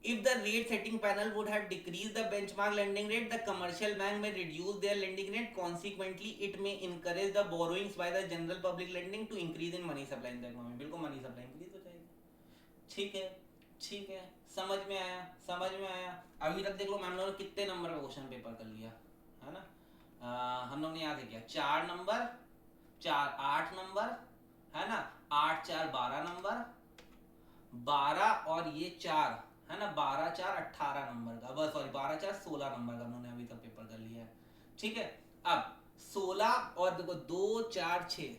if the rate setting panel would have decreased the benchmark lending rate, the commercial bank may reduce their lending rate, consequently it may encourage the borrowings by the general public lending to increase in money supply in the economy। बिल्कुल money supply increase हो जाएगी। ठीक है, ठीक है, समझ में आया, समझ में आया। अभी तक देख लो हम लोगों ने कितने नंबर का क्वेश्चन पेपर कर लिया, है ना। हम लोग ने याद किया 4 नंबर, 4 8 नंबर, है ना, 8 4 12 नंबर, 12 और ये 4, है ना, 12 4 18 नंबर का, बस सॉरी 12 4 16 नंबर का हम लोगों ने अभी तक पेपर कर लिया है। ठीक है, अब 16 और देखो 2 4 6,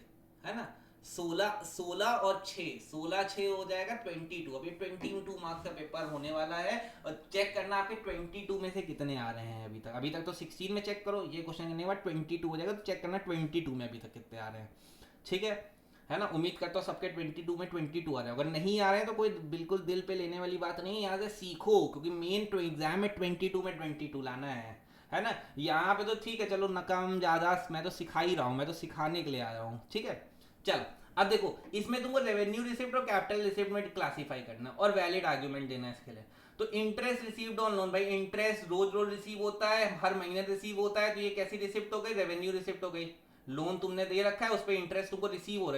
है ना, 16 और 6, 16 6 हो जाएगा 22। अभी 22 मार्क्स का पेपर होने वाला है और चेक करना आपके 22 में से कितने आ रहे हैं। अभी तक तो 16 में चेक करो, ये क्वेश्चन करने के बाद 22 हो जाएगा तो चेक करना 22 में अभी तक कितने आ रहे हैं। ठीक है ना। उम्मीद करता हूँ सबके 22 में 22 आ रहे हैं। अगर नहीं आ रहे हैं तो कोई बिल्कुल दिल पे लेने वाली बात नहीं है, यहाँ से सीखो, क्योंकि मेन तो एग्जाम में 22 में 22 लाना है ना। यहाँ पे तो ठीक है, चलो नकम ज्यादा मैं तो सिखा ही रहा हूँ, मैं तो सिखाने के लिए आया हूँ। ठीक है, चल अब देखो इसमें तुमको रेवेन्यू रिसिप्ट और कैपिटल रिसिप्ट में क्लासीफाई करना और वैलिड आर्ग्यूमेंट देना है इसके लिए। तो इंटरेस्ट रिसीव्ड ऑन लोन, भाई इंटरेस्ट रोज रोज रिसीव होता है, हर महीने रिसीव होता है, तो ये कैसी रिसिप्ट हो गई, रेवेन्यू रिसिप्ट हो गई। लोन तुमने दे रखा है, उस पर इंटरेस्ट तुमको रिसीव हो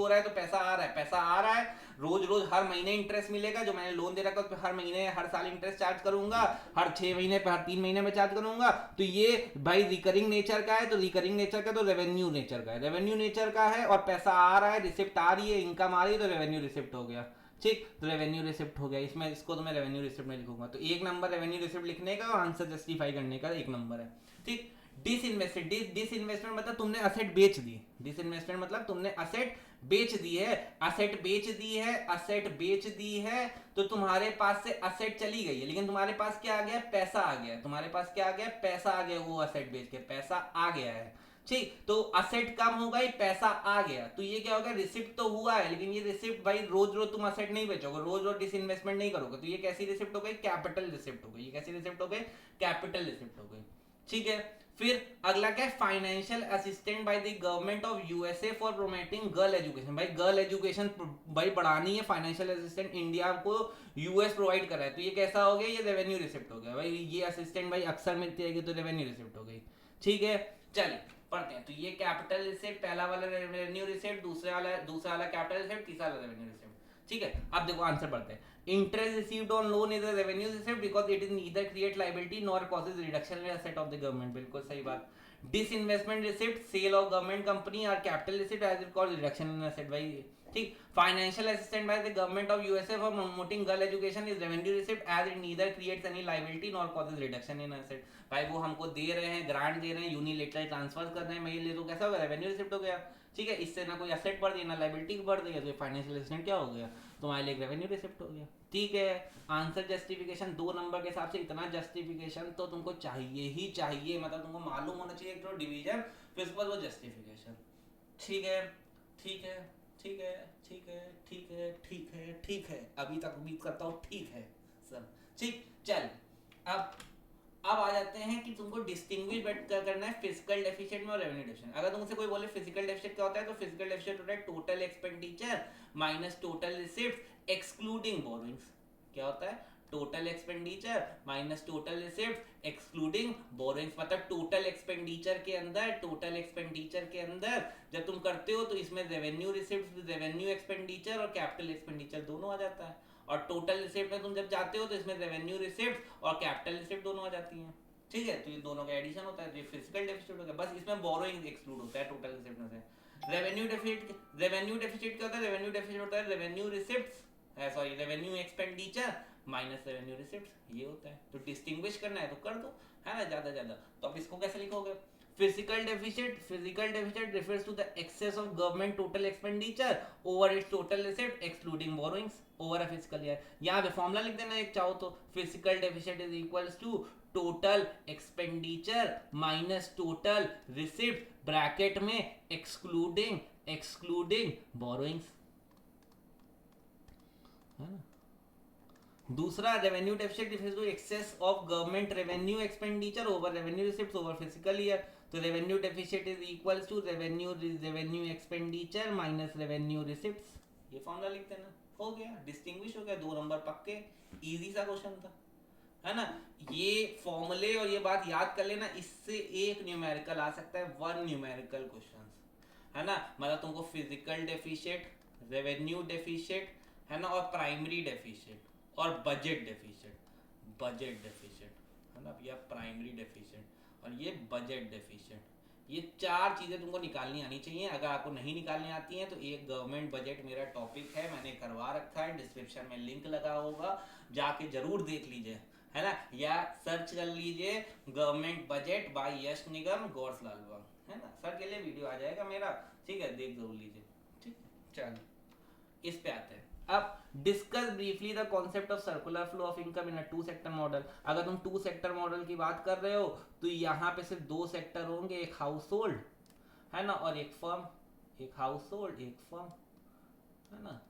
रहा है तो पैसा आ रहा है, पैसा आ रहा है, रोज रोज हर महीने इंटरेस्ट मिलेगा। जो मैंने लोन दे रखा है उस पर हर महीने हर साल इंटरेस्ट चार्ज करूंगा, हर 6 महीने पे हर 3 महीने में चार्ज करूंगा। तो ये भाई रिकरिंग नेचर का है, तो रिकरिंग नेचर का तो रेवेन्यू नेचर का है, रेवेन्यू नेचर का है और पैसा आ रहा है, रिसिप्ट आ रही है, इनकम आ रही है, तो रेवेन्यू रिसिप्ट हो गया। ठीक, तो रेवेन्यू रिसिप्ट हो गया। इसमें इसको तो मैं रेवेन्यू रिसिप्ट में लिखूंगा। तो 1 नंबर रेवेन्यू रिसिप्ट लिखने का और आंसर जस्टिफाई करने का 1 नंबर है। ठीक, डिसइन्वेस्टमेंट मतलब तुमने असेट बेच दी। डिसइन्वेस्टमेंट मतलब तुमने असेट बेच दी है, असेट बेच दी है, असेट बेच दी है, तो तुम्हारे पास से असेट चली गई है, लेकिन तुम्हारे पास क्या आ गया, पैसा आ गया। तुम्हारे पास क्या आ गया, पैसा आ गया, वो असेट बेच के पैसा आ गया है। ठीक, तो असेट कम हो गई, पैसा आ गया, तो ये क्या होगा, रिसिप्ट तो हुआ है, लेकिन ये रिसिप्ट भाई रोज रोज तुम असेट नहीं बेचोगे, रोज रोज डिसइन्वेस्टमेंट नहीं करोगे, तो ये कैसी रिसिप्ट हो गई, कैपिटल रिसिप्ट हो गई। ये कैसी रिसिप्ट हो गई, कैपिटल रिसिप्ट हो गई। ठीक है, फिर अगला क्या है, financial assistant by the government of USA for promoting girl education. भाई गर्ल एजुकेशन भाई बढ़ानी है, फाइनेंशियल असिस्टेंट इंडिया को यूएस प्रोवाइड कर रहा है, तो ये कैसा हो गया, ये रेवेन्यू रिसिप्ट हो गया। भाई ये असिस्टेंट भाई अक्सर मिलती है तो रेवेन्यू रिसिप्ट हो गई। ठीक है, चलिए पढ़ते हैं। तो ये कैपिटल रिसिप्ट, पहला वाला रेवेन्यू रिसिप्ट, दूसरा वाला कैपिटल रिसिप्ट, तीसरा वाला रेवेन्यू रिसिप्ट। ठीक है, अब देखो आंसर पढ़ते हैं। Interest received on loan is a revenue receipt because it is neither create liability nor causes reduction in asset of the government। बिल्कुल सही बात। Disinvestment receipt, sale of government company or capital receipt as it causes reduction in asset। भाई ठीक, financial assistant by the government of USA for promoting girl education is revenue receipt as it neither creates any liability nor causes reduction in asset. भाई वो हमको दे रहे हैं, grant दे रहे हैं, unilateral transfer कर रहे हैं, मैं ये ले तो कैसा होगा, रेवेन्यू रिसिप्ट हो गया। ठीक है, इससे ना कोई एसेट बढ़ गई ना लायबिलिटी बढ़ गई, तो फाइनेंशियल असिस्टेंट क्या हो गया, तुम्हारे लिए रेवेन्यू रिसिप्ट हो गया। ठीक है, आंसर जस्टिफिकेशन 2 नंबर के हिसाब से इतना जस्टिफिकेशन तो तुमको चाहिए ही चाहिए, मतलब तुमको मालूम होना चाहिए एक तो डिवीजन, फिर उसके बाद वो जस्टिफिकेशन। ठीक है, ठीक है, ठीक है, ठीक है, ठीक है, ठीक है, ठीक है, अभी तक उम्मीद करता हूँ ठीक है सब। ठीक, चल अब आ जाते हैं कि तुमको डिस्टिंग्विश करना है फिजिकल डेफिशिएंट में और रेवेन्यू डेफिशिएंट। अगर तुमसे कोई बोले फिजिकल डेफिशिएंट क्या होता है, तो फिजिकल डेफिशिएंट होता है total expenditure minus total receipt excluding borrowings. क्या होता है, total expenditure minus total receipt excluding borrowings. मतलब टोटल एक्सपेंडिचर के अंदर जब तुम करते हो तो इसमें रेवेन्यू रिसिप्ट, रेवेन्यू एक्सपेंडिचर और कैपिटल एक्सपेंडिचर दोनों आ जाता है। और टोटल रिसिप्ट में तुम जब जाते हो तो इसमें रेवेन्यू रिसिप्ट और कैपिटल रिसिप्ट दोनों आ जाती हैं। ठीक है, तो ये दोनों का एडिशन होता है, तो ये फिजिकल डेफिसिट हो गया। बस इसमें बोरोइंग एक्सक्लूड होता है टोटल रिसिप्ट में से। रेवेन्यू डेफिसिट क्या होता है, रेवेन्यू डेफिसिट होता है revenue receipts sorry revenue expenditure minus revenue receipts, ये होता है। तो डिस्टिंग्विश करना है तो कर दो, है ना, ज्यादा। तो अब इसको कैसे लिखोगे, Physical deficit refers to the excess of government total expenditure over its total receipt excluding borrowings over a fiscal year. यहाँ पे फॉर्मूला लिख देना एक चाहो तो, physical deficit is equals to total expenditure minus total receipt bracket में excluding borrowings, है ना. दूसरा revenue deficit refers to excess of government revenue expenditure over revenue receipts over physical year. तो revenue deficit is equals to revenue expenditure minus revenue receipts. ये formula लिख देना, हो गया, डिस्टिंग्विश हो गया, 2 नंबर पक्के. इजी सा क्वेश्चन था, है ना. ये फॉर्मूले और ये बात याद कर लेना, इससे एक न्यूमेरिकल आ सकता है, 1 न्यूमेरिकल क्वेश्चन, है ना. मतलब तुमको फिजिकल डेफिसिट, रेवेन्यू डेफिसिट, है ना, और प्राइमरी डेफिसिट और बजट डेफिसिट, है ना, या प्राइमरी डेफिसिट और ये बजट डेफिसिट, ये 4 चीजें तुमको निकालनी आनी चाहिए. अगर आपको नहीं निकालनी आती हैं तो एक गवर्नमेंट बजट मेरा टॉपिक है, मैंने करवा रखा है, डिस्क्रिप्शन में लिंक लगा होगा, जाके जरूर देख लीजिए, है ना, या सर्च कर लीजिए गवर्नमेंट बजट बाय यश निगम गौर्स लालबाग, है ना, सर के लिए वीडियो आ जाएगा मेरा, ठीक है, देख जरूर लीजिए. ठीक, चलिए इस पे आते हैं. अब discuss briefly the concept of circular flow of income in a 2 sector model. अगर तुम 2 सेक्टर मॉडल की बात कर रहे हो तो यहाँ पे सिर्फ 2 सेक्टर होंगे, एक हाउस होल्ड, है ना, और एक फर्म. एक हाउस होल्ड, एक फर्म, है ना.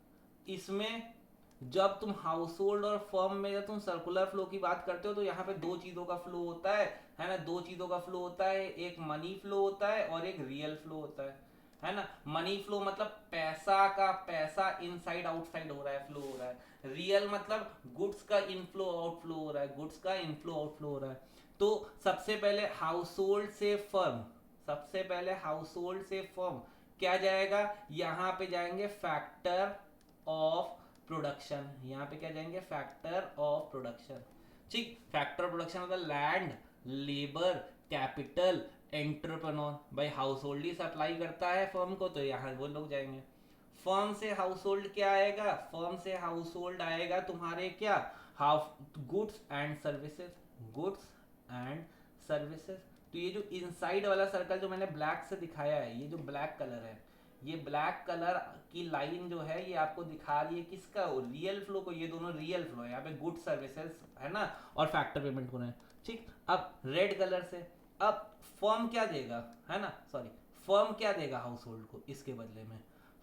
इसमें जब तुम हाउस होल्ड और फर्म में जब तुम सर्कुलर फ्लो की बात करते हो तो यहाँ पे 2 चीजों का फ्लो होता है ना. 2 चीजों का फ्लो होता है, एक मनी फ्लो होता है और एक रियल फ्लो होता है ना. मनी फ्लो मतलब पैसा इनसाइड आउटसाइड हो रहा है, फ्लो हो रहा है. रियल मतलब गुड्स का इनफ्लो आउटफ्लो हो रहा है, गुड्स का इनफ्लो आउटफ्लो हो रहा है. तो सबसे पहले हाउस होल्ड से फर्म क्या जाएगा, यहाँ पे जाएंगे फैक्टर ऑफ प्रोडक्शन. यहाँ पे क्या जाएंगे, फैक्टर ऑफ प्रोडक्शन. ठीक, फैक्टर ऑफ प्रोडक्शन मतलब लैंड, लेबर, कैपिटल, एंटरप्रेन्योर. भाई हाउस होल्ड ही सप्लाई करता है फर्म को, तो यहाँ वो लोग जाएंगे. फर्म से हाउस होल्ड क्या आएगा, फर्म से हाउस होल्ड आएगा तुम्हारे क्या, गुड्स एंड सर्विसेज. तो ये जो इनसाइड वाला सर्कल जो मैंने ब्लैक से दिखाया है, ये जो ब्लैक कलर है, ये ब्लैक कलर की लाइन जो है ये आपको दिखा रही है किसका, रियल फ्लो को. ये दोनों रियल फ्लो है, यहाँ पे गुड्स सर्विसेज, है ना, और फैक्टर पेमेंट हो रहे हैं. ठीक, अब रेड कलर से अब फर्म क्या देगा, है ना, फर्म क्या देगा हाउस होल्ड को इसके बदले में.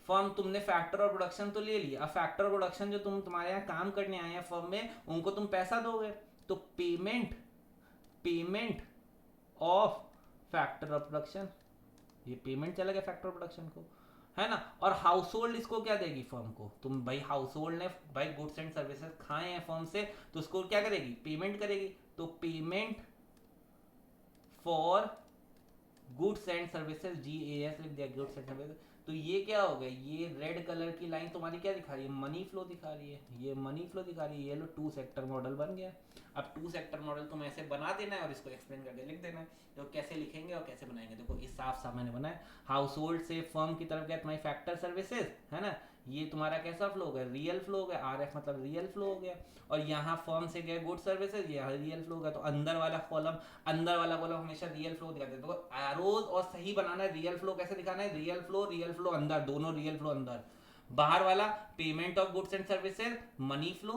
फर्म, तुमने फैक्टर और प्रोडक्शन तो ले लिया, अब फैक्टर और प्रोडक्शन जो तुम्हारे यहाँ काम करने आए हैं फर्म में, उनको तुम पैसा दोगे, तो payment of factor of production, ये पेमेंट चला गया फैक्टर ऑफ प्रोडक्शन को, है ना. और हाउस होल्ड इसको क्या देगी फर्म को, तुम भाई हाउस होल्ड ने भाई गुड्स एंड सर्विसेज खाए हैं फर्म से, तो उसको क्या करेगी, पेमेंट करेगी. तो payment for goods and services, GAS लिख दिया, गुड्स एंड सर्विसेज. तो ये क्या हो गया, ये रेड कलर की लाइन तुम्हारी क्या दिखा रही है, मनी फ्लो दिखा रही है, ये मनी फ्लो दिखा रही है. ये लो 2 सेक्टर मॉडल बन गया. अब 2 सेक्टर मॉडल तुम ऐसे बना देना है और इसको एक्सप्लेन करके लिख देना है. तो कैसे लिखेंगे और कैसे बनाएंगे, देखो इस साफ मैंने बनाया. हाउस होल्ड से फर्म की तरफ गया तुम्हारी फैक्टर सर्विसेज, है ना, ये तुम्हारा कैसा फ्लो हो गया, रियल फ्लो हो गया, RF मतलब रियल फ्लो हो गया. और यहाँ फर्म से गया गुड सर्विसेज, ये रियल फ्लो हो गया. तो अंदर वाला कॉलम हमेशा रियल फ्लो दिखाते हैं. तो एरोज और सही बनाना है. रियल फ्लो कैसे दिखाना है, रियल फ्लो अंदर, दोनों रियल फ्लो अंदर. बाहर वाला payment of goods and services money flow,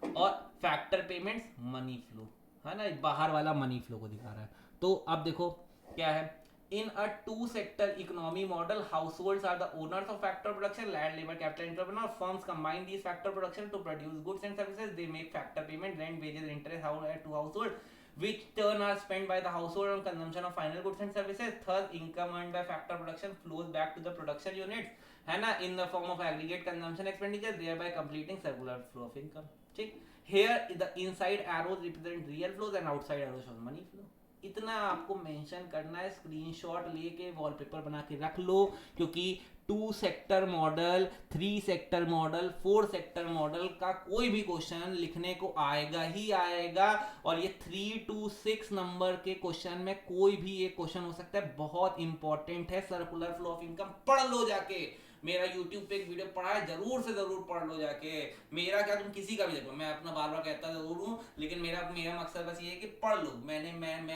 और फैक्टर पेमेंट्स मनी फ्लो, है ना, बाहर वाला मनी फ्लो को दिखा रहा है. तो अब देखो क्या है, in a 2 sector economy model, households are the owners of factor production, land, labor, capital, entrepreneur. Firms combine these factor production to produce goods and services. They make factor payment, rent, wages, interest to household, which turn are spent by the household on consumption of final goods and services. Thus income earned by factor production flows back to the production units, है ना, in the form of aggregate consumption expenditure, thereby completing circular flow of income. ठीक, here the inside arrows represent real flows and outside arrows shows money flow. इतना आपको mention करना है, screenshot लेके wallpaper बना के रख लो, क्योंकि 2 sector model, 3 sector model, 4 sector model का कोई भी क्वेश्चन लिखने को आएगा ही आएगा. और ये 3 to 6 नंबर के क्वेश्चन में कोई भी एक क्वेश्चन हो सकता है. बहुत इंपॉर्टेंट है, सर्कुलर फ्लो ऑफ इनकम पढ़ लो जाके, मेरा यूट्यूब पे एक वीडियो पढ़ा है, जरूर से जरूर पढ़ लो जाके। मेरा क्या, तुम किसी का भी देखो, मैं अपना बार बार कहता जरूर हूँ, लेकिन मेरा मेरा मकसद बस ये है कि पढ़ लो। मैं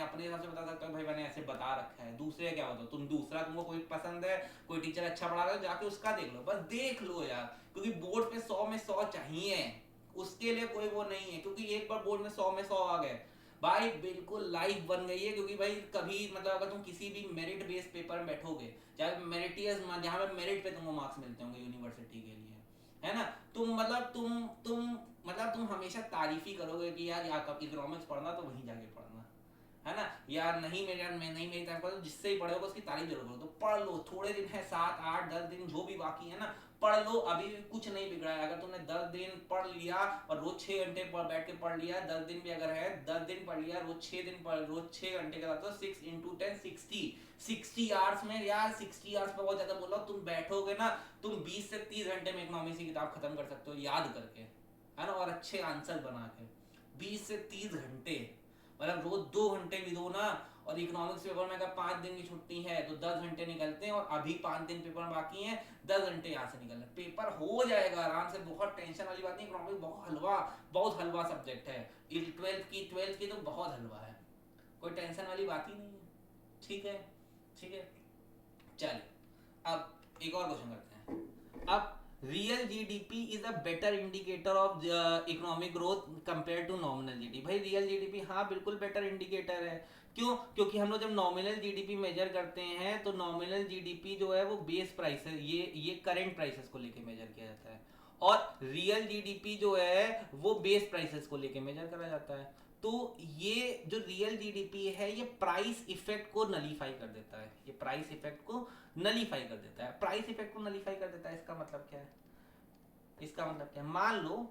अपने हिसाब से बता सकता हूँ भाई मैंने ऐसे बता रखा है। दूसरे क्या होता है, तुमको कोई पसंद है, कोई टीचर अच्छा पढ़ा रहा है, जाके उसका देख लो, बस देख लो यार, क्योंकि बोर्ड पे 100 में 100 चाहिए, उसके लिए कोई वो नहीं है। क्योंकि एक बार बोर्ड में 100 में 100 आ गए भाई, बिल्कुल लाइफ बन गई है। क्योंकि भाई कभी मतलब अगर तुम किसी भी मेरिट बेस्ड पेपर में बैठोगे, चाहे मेरिटियस, जहाँ पे मेरिट पे तुमको मार्क्स मिलते होंगे यूनिवर्सिटी के लिए, है ना, तुम हमेशा तारीफ ही करोगे कि यार इकोनॉमिक्स पढ़ना तो वहीं जाके पढ़ना, है ना, यार नहीं मेरे, यार मैं नहीं, मेरी तारीफ करो, जिससे ही पढ़े होगा उसकी तारीफ जरूर करो। तो पढ़ लो, थोड़े दिन है, 7 8 10 दिन जो भी बाकी है ना, पढ़ लो, अभी भी कुछ नहीं बिगड़ा है। अगर तुमने 10 दिन पढ़ लिया और रोज 6 घंटे बैठ के पढ़ लिया, 10 दिन भी अगर है, 10 दिन पढ़ लिया, रोज 6 दिन पढ़, रोज 6 घंटे का तो 6 × 10 60 आवर्स में, यार 60 आवर्स पे बहुत ज्यादा बोल रहा हूँ, तुम बैठोगे ना, तुम 20 से 30 घंटे में इकोनॉमिक्स की किताब खत्म कर सकते हो याद करके, है ना, और अच्छे आंसर बना के। 20 से 30 घंटे, मतलब रोज 2 घंटे भी दो ना। और इकोनॉमिक्स पेपर में अगर 5 दिन की छुट्टी है तो 10 घंटे निकलते हैं, और अभी 5 दिन पेपर बाकी हैं, 10 घंटे यहाँ से निकल रहे, पेपर हो जाएगा आराम से, बहुत टेंशन वाली बात नहीं। इकोनॉमिक्स बहुत हलवा सब्जेक्ट है, 12th की तो बहुत हलवा है, कोई टेंशन वाली बात ही नहीं है। ठीक है, ठीक है, चलिए अब एक और क्वेश्चन करते हैं। अब real GDP is a better indicator of economic growth compare to nominal GDP. भाई रियल जीडीपी हाँ बिल्कुल बेटर इंडिकेटर है। क्यों? क्योंकि हम लोग जब नॉमिनल जीडीपी मेजर करते हैं तो नॉमिनल जीडीपी जो है वो बेस प्राइस है, ये करंट प्राइसेस को लेके मेजर किया जाता है, और रियल जीडीपी जो है वो बेस प्राइसेस को लेके मेजर करा जाता है। तो ये जो रियल जीडीपी है ये प्राइस इफेक्ट को नलीफाई कर देता है, ये प्राइस इफेक्ट को नलीफाई कर देता है। प्राइस इफेक्ट को नलीफाई कर देता है, इसका मतलब क्या है? इसका मतलब क्या है, मान लो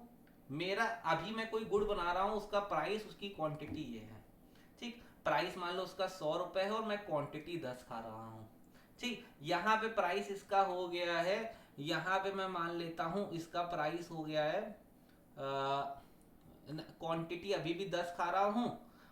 मेरा अभी मैं कोई गुड़ बना रहा हूं, उसका प्राइस, उसकी क्वांटिटी ये है, ठीक, प्राइस मान लो उसका 100 रुपए है और मैं क्वांटिटी 10 खा रहा हूं, ठीक, यहाँ पे प्राइस इसका हो गया है, यहाँ पे मैं मान लेता हूं इसका प्राइस हो गया है, क्वांटिटी अभी भी 10 खा रहा हूँ,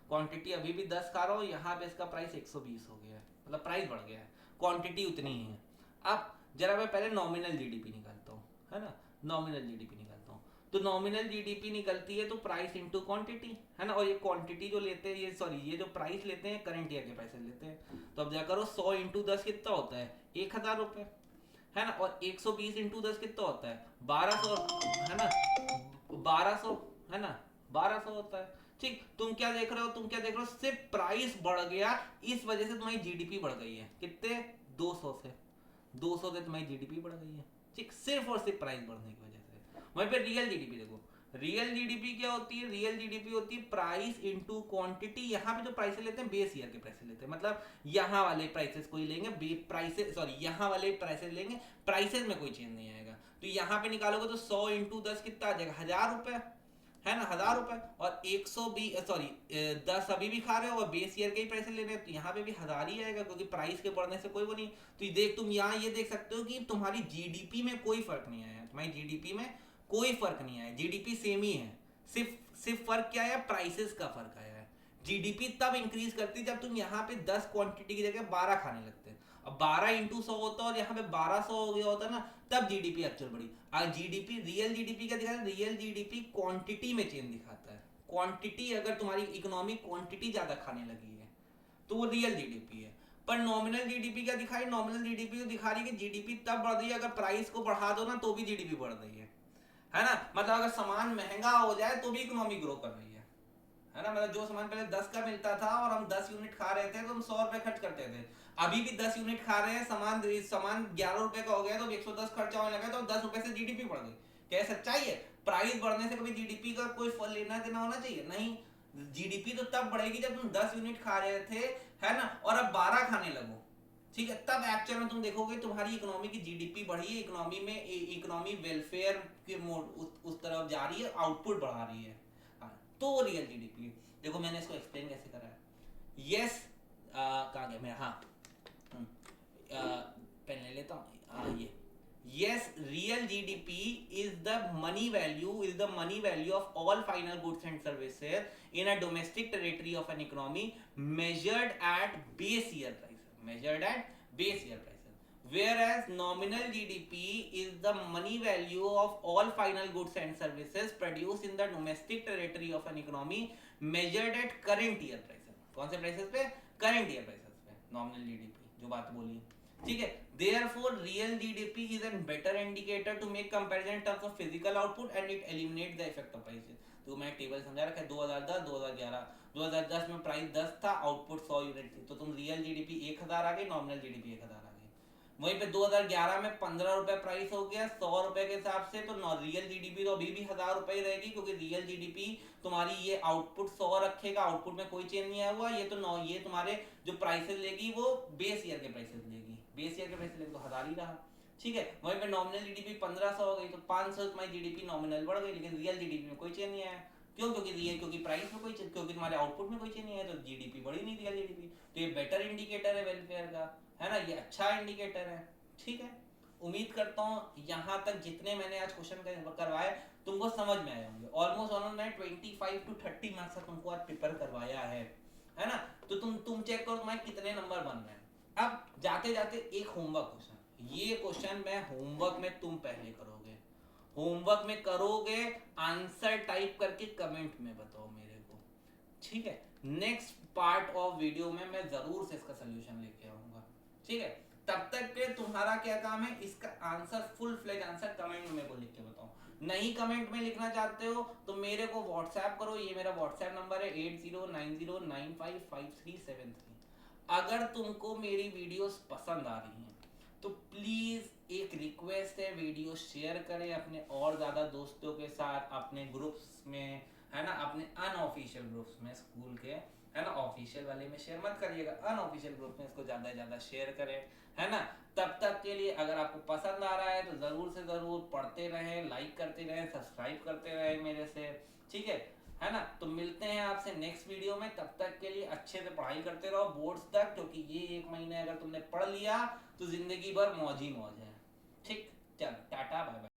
क्वांटिटी अभी भी 10 खा रहा हूँ, यहाँ पे इसका प्राइस 120 हो गया है, मतलब प्राइस बढ़ गया है, क्वांटिटी उतनी ही है। अब जरा मैं पहले नॉमिनल जीडीपी निकालता हूँ, है ना, नॉमिनल जीडीपी निकालता हूँ, तो नॉमिनल जीडीपी निकलती है तो प्राइस इंटू क्वांटिटी, है ना, और ये क्वांटिटी जो लेते हैं, ये सॉरी ये जो प्राइस लेते हैं करंट ईयर के पैसे लेते हैं, तो अब जा करो 100 × 10 कितना होता है, 1000 रुपए, है ना, और 120 × 10 कितना होता है, 1200, है ना, 1200, है ना, 1200 होता है। ठीक, तुम क्या देख रहे हो, सिर्फ प्राइस बढ़ गया, इस वजह से तुम्हारी जीडीपी बढ़ गई है, कितने, 200 से, 200 से तुम्हारी जीडीपी बढ़ गई है, ठीक, सिर्फ और सिर्फ प्राइस बढ़ने की वजह से। वहीं पे रियल जीडीपी देखो, रियल जीडीपी क्या होती है, रियल जीडीपी होती है प्राइस इंटू क्वांटिटी। यहाँ पे जो प्राइसेस लेते हैं बेस ईयर के प्राइसेस लेते हैं, मतलब यहाँ वाले प्राइसेस कोई लेंगे, प्राइसेस सॉरी यहाँ वाले प्राइसेस लेंगे, प्राइसेस में कोई चेंज नहीं आएगा। तो यहाँ पे निकालोगे तो 100 × 10 कितना आ जाएगा, 1000 रुपए, है ना, 1000 रुपए, और 120 सॉरी 10 अभी भी खा रहे हो और बेस ईयर के ही पैसे ले रहे हैं, तो यहाँ पे भी 1000 ही आएगा, क्योंकि प्राइस के बढ़ने से कोई वो नहीं। तो ये देख, तुम यहाँ ये देख सकते हो कि तुम्हारी जीडीपी में कोई फर्क नहीं आया, तुम्हारी जीडीपी में कोई फर्क नहीं आया, जीडीपी सेम ही है, सिर्फ फर्क क्या आया, प्राइसेस का फर्क आया है। जीडीपी तब इंक्रीज करती जब तुम यहाँ पे 10 क्वांटिटी की जगह 12 खाने लगते, अब 12 × 100 होता और यहाँ पे 1200 हो गया होता ना, तब जीडीपी एक्चुअल बढ़ी। आज जीडीपी, रियल जीडीपी क्या दिखाता है, रियल जीडीपी क्वांटिटी में चेंज दिखाता है, क्वांटिटी, अगर तुम्हारी इकोनॉमिक क्वांटिटी ज्यादा खाने लगी है तो वो रियल जीडीपी है। पर नॉमिनल जीडीपी क्या दिखाई, नॉमिनल जीडीपी को दिखा रही है कि जीडीपी तब बढ़ रही है अगर प्राइस को बढ़ा दो ना तो भी जीडीपी बढ़ रही है ना, मतलब अगर सामान महंगा हो जाए तो भी इकोनॉमी ग्रो कर रही है ना, मतलब जो सामान पहले 10 का मिलता था और हम 10 यूनिट खा रहे थे तो हम 100 रुपए खर्च करते थे, अभी भी 10 यूनिट खा रहे हैं, सामान 11 रुपए का हो गया तो 110 खर्चा होने लगा, तो 10 रुपए से जीडीपी बढ़ गई। क्या सच्चाई है? प्राइस बढ़ने से कभी जीडीपी का कोई फल लेना देना होना चाहिए? नहीं, जीडीपी तो तब बढ़ेगी जब तुम 10 यूनिट खा रहे थे, है ना, और अब 12 खाने लगो, ठीक है, तब एक्चुअल में तुम देखोगे तुम्हारी इकोनॉमी की जीडीपी बढ़ी है, इकोनॉमी में इकोनॉमी वेलफेयर के मोड उस तरफ जा रही है, आउटपुट बढ़ा रही है, तो रियल जीडीपी। देखो मैंने इसको एक्सप्लेन कैसे करा है, यस, कहाँ गया मेरा, हाँ, पेन ले लेता हूँ, ये, yes, real GDP is the money value of all final goods and services in a domestic territory of an economy measured at base year prices, whereas nominal GDP is the money value of all final goods and services produced in the domestic territory of an economy measured at current year prices. कौन से prices पे? Current year prices पे nominal GDP जो बात बोली, ठीक है. Therefore real GDP is a better indicator to make comparison in terms of physical output and it eliminates the effect of prices. तो मैं टेबल समझा रखा है 2010 2011. 2010 में प्राइस 10 था, आउटपुट 100 यूनिट थी, तो तुम रियल जीडीपी 1000 आ गई, नॉमिनल जीडीपी 1000 आ गई. वहीं पे 2011 में 15 रुपए प्राइस हो गया 100 रुपए के हिसाब से, तो रियल जीडीपी तो अभी भी 1000 रुपए ही रहेगी, क्योंकि रियल जीडीपी तुम्हारी ये आउटपुट 100 रखेगा, आउटपुट में कोई चेंज नहीं आया हुआ. ये तो ये तुम्हारे जो प्राइसेस लेगी वो बेस ईयर के प्राइसेस लेगी, बेस ईयर के प्राइसेस लेगी तो 1000 ही रहा, ठीक है. वहीं पे नॉमिनल जीडीपी 1500 हो गई, तो 500 तुम्हारी जीडीपी नॉमिनल बढ़ गई, लेकिन रियल जीडीपी में कोई चेंज नहीं आया. क्यों? क्योंकि प्राइस में कोई, क्योंकि तुम्हारे आउटपुट में कोई चेंज नहीं है, तो जीडीपी बढ़ी नहीं, रियल जीडीपी. तो ये बेटर इंडिकेटर है वेलफेयर का, है ना, ये अच्छा इंडिकेटर है, ठीक है. उम्मीद करता हूँ यहाँ तक जितने मैंने आज क्वेश्चन करवाए तुमको समझ में आए होंगे. ऑलमोस्ट उन्होंने 25 to 30 मार्क्स का तुमको आज पेपर करवाया है ना. तो तुम चेक करो तुम्हारे कितने नंबर बन रहे हैं. अब जाते जाते एक होमवर्क क्वेश्चन, ये क्वेश्चन मैं होमवर्क में तुम पहले करोगे, होमवर्क में करोगे, आंसर टाइप करके कमेंट में बताओ मेरे को, ठीक है. नेक्स्ट पार्ट ऑफ वीडियो में मैं जरूर से इसका सोल्यूशन लेके आऊंगा, ठीक है. तब तक के तुम्हारा क्या काम है, इसका answer full fledged answer comment में मेरे को लिख के बताओ. नहीं कमेंट में लिखना चाहते हो तो मेरे को व्हाट्सएप करो, ये मेरा व्हाट्सएप नंबर है 8090955373. अगर तुमको मेरी वीडियोस पसंद आ रही हैं तो प्लीज एक रिक्वेस्ट है, वीडियो शेयर करें अपने और ज्यादा दोस्तों के साथ, अपने ग्रुप्स में, है ना, अपने अनऑफिशियल ग्रुप्स में स्कूल के, है ना. ऑफिशियल वाले में शेयर मत करिएगा, अनऑफिशियल ग्रुप में इसको ज्यादा से ज्यादा शेयर करें, है ना. तब तक के लिए अगर आपको पसंद आ रहा है तो जरूर से जरूर पढ़ते रहें, लाइक करते रहें, सब्सक्राइब करते रहें मेरे से, ठीक है ना. तो मिलते हैं आपसे नेक्स्ट वीडियो में. तब तक के लिए अच्छे से पढ़ाई करते रहो बोर्ड्स तक, क्योंकि ये 1 महीने अगर तुमने पढ़ लिया तो जिंदगी भर मौज ही मौज है, ठीक. चल टाटा बाय बाय.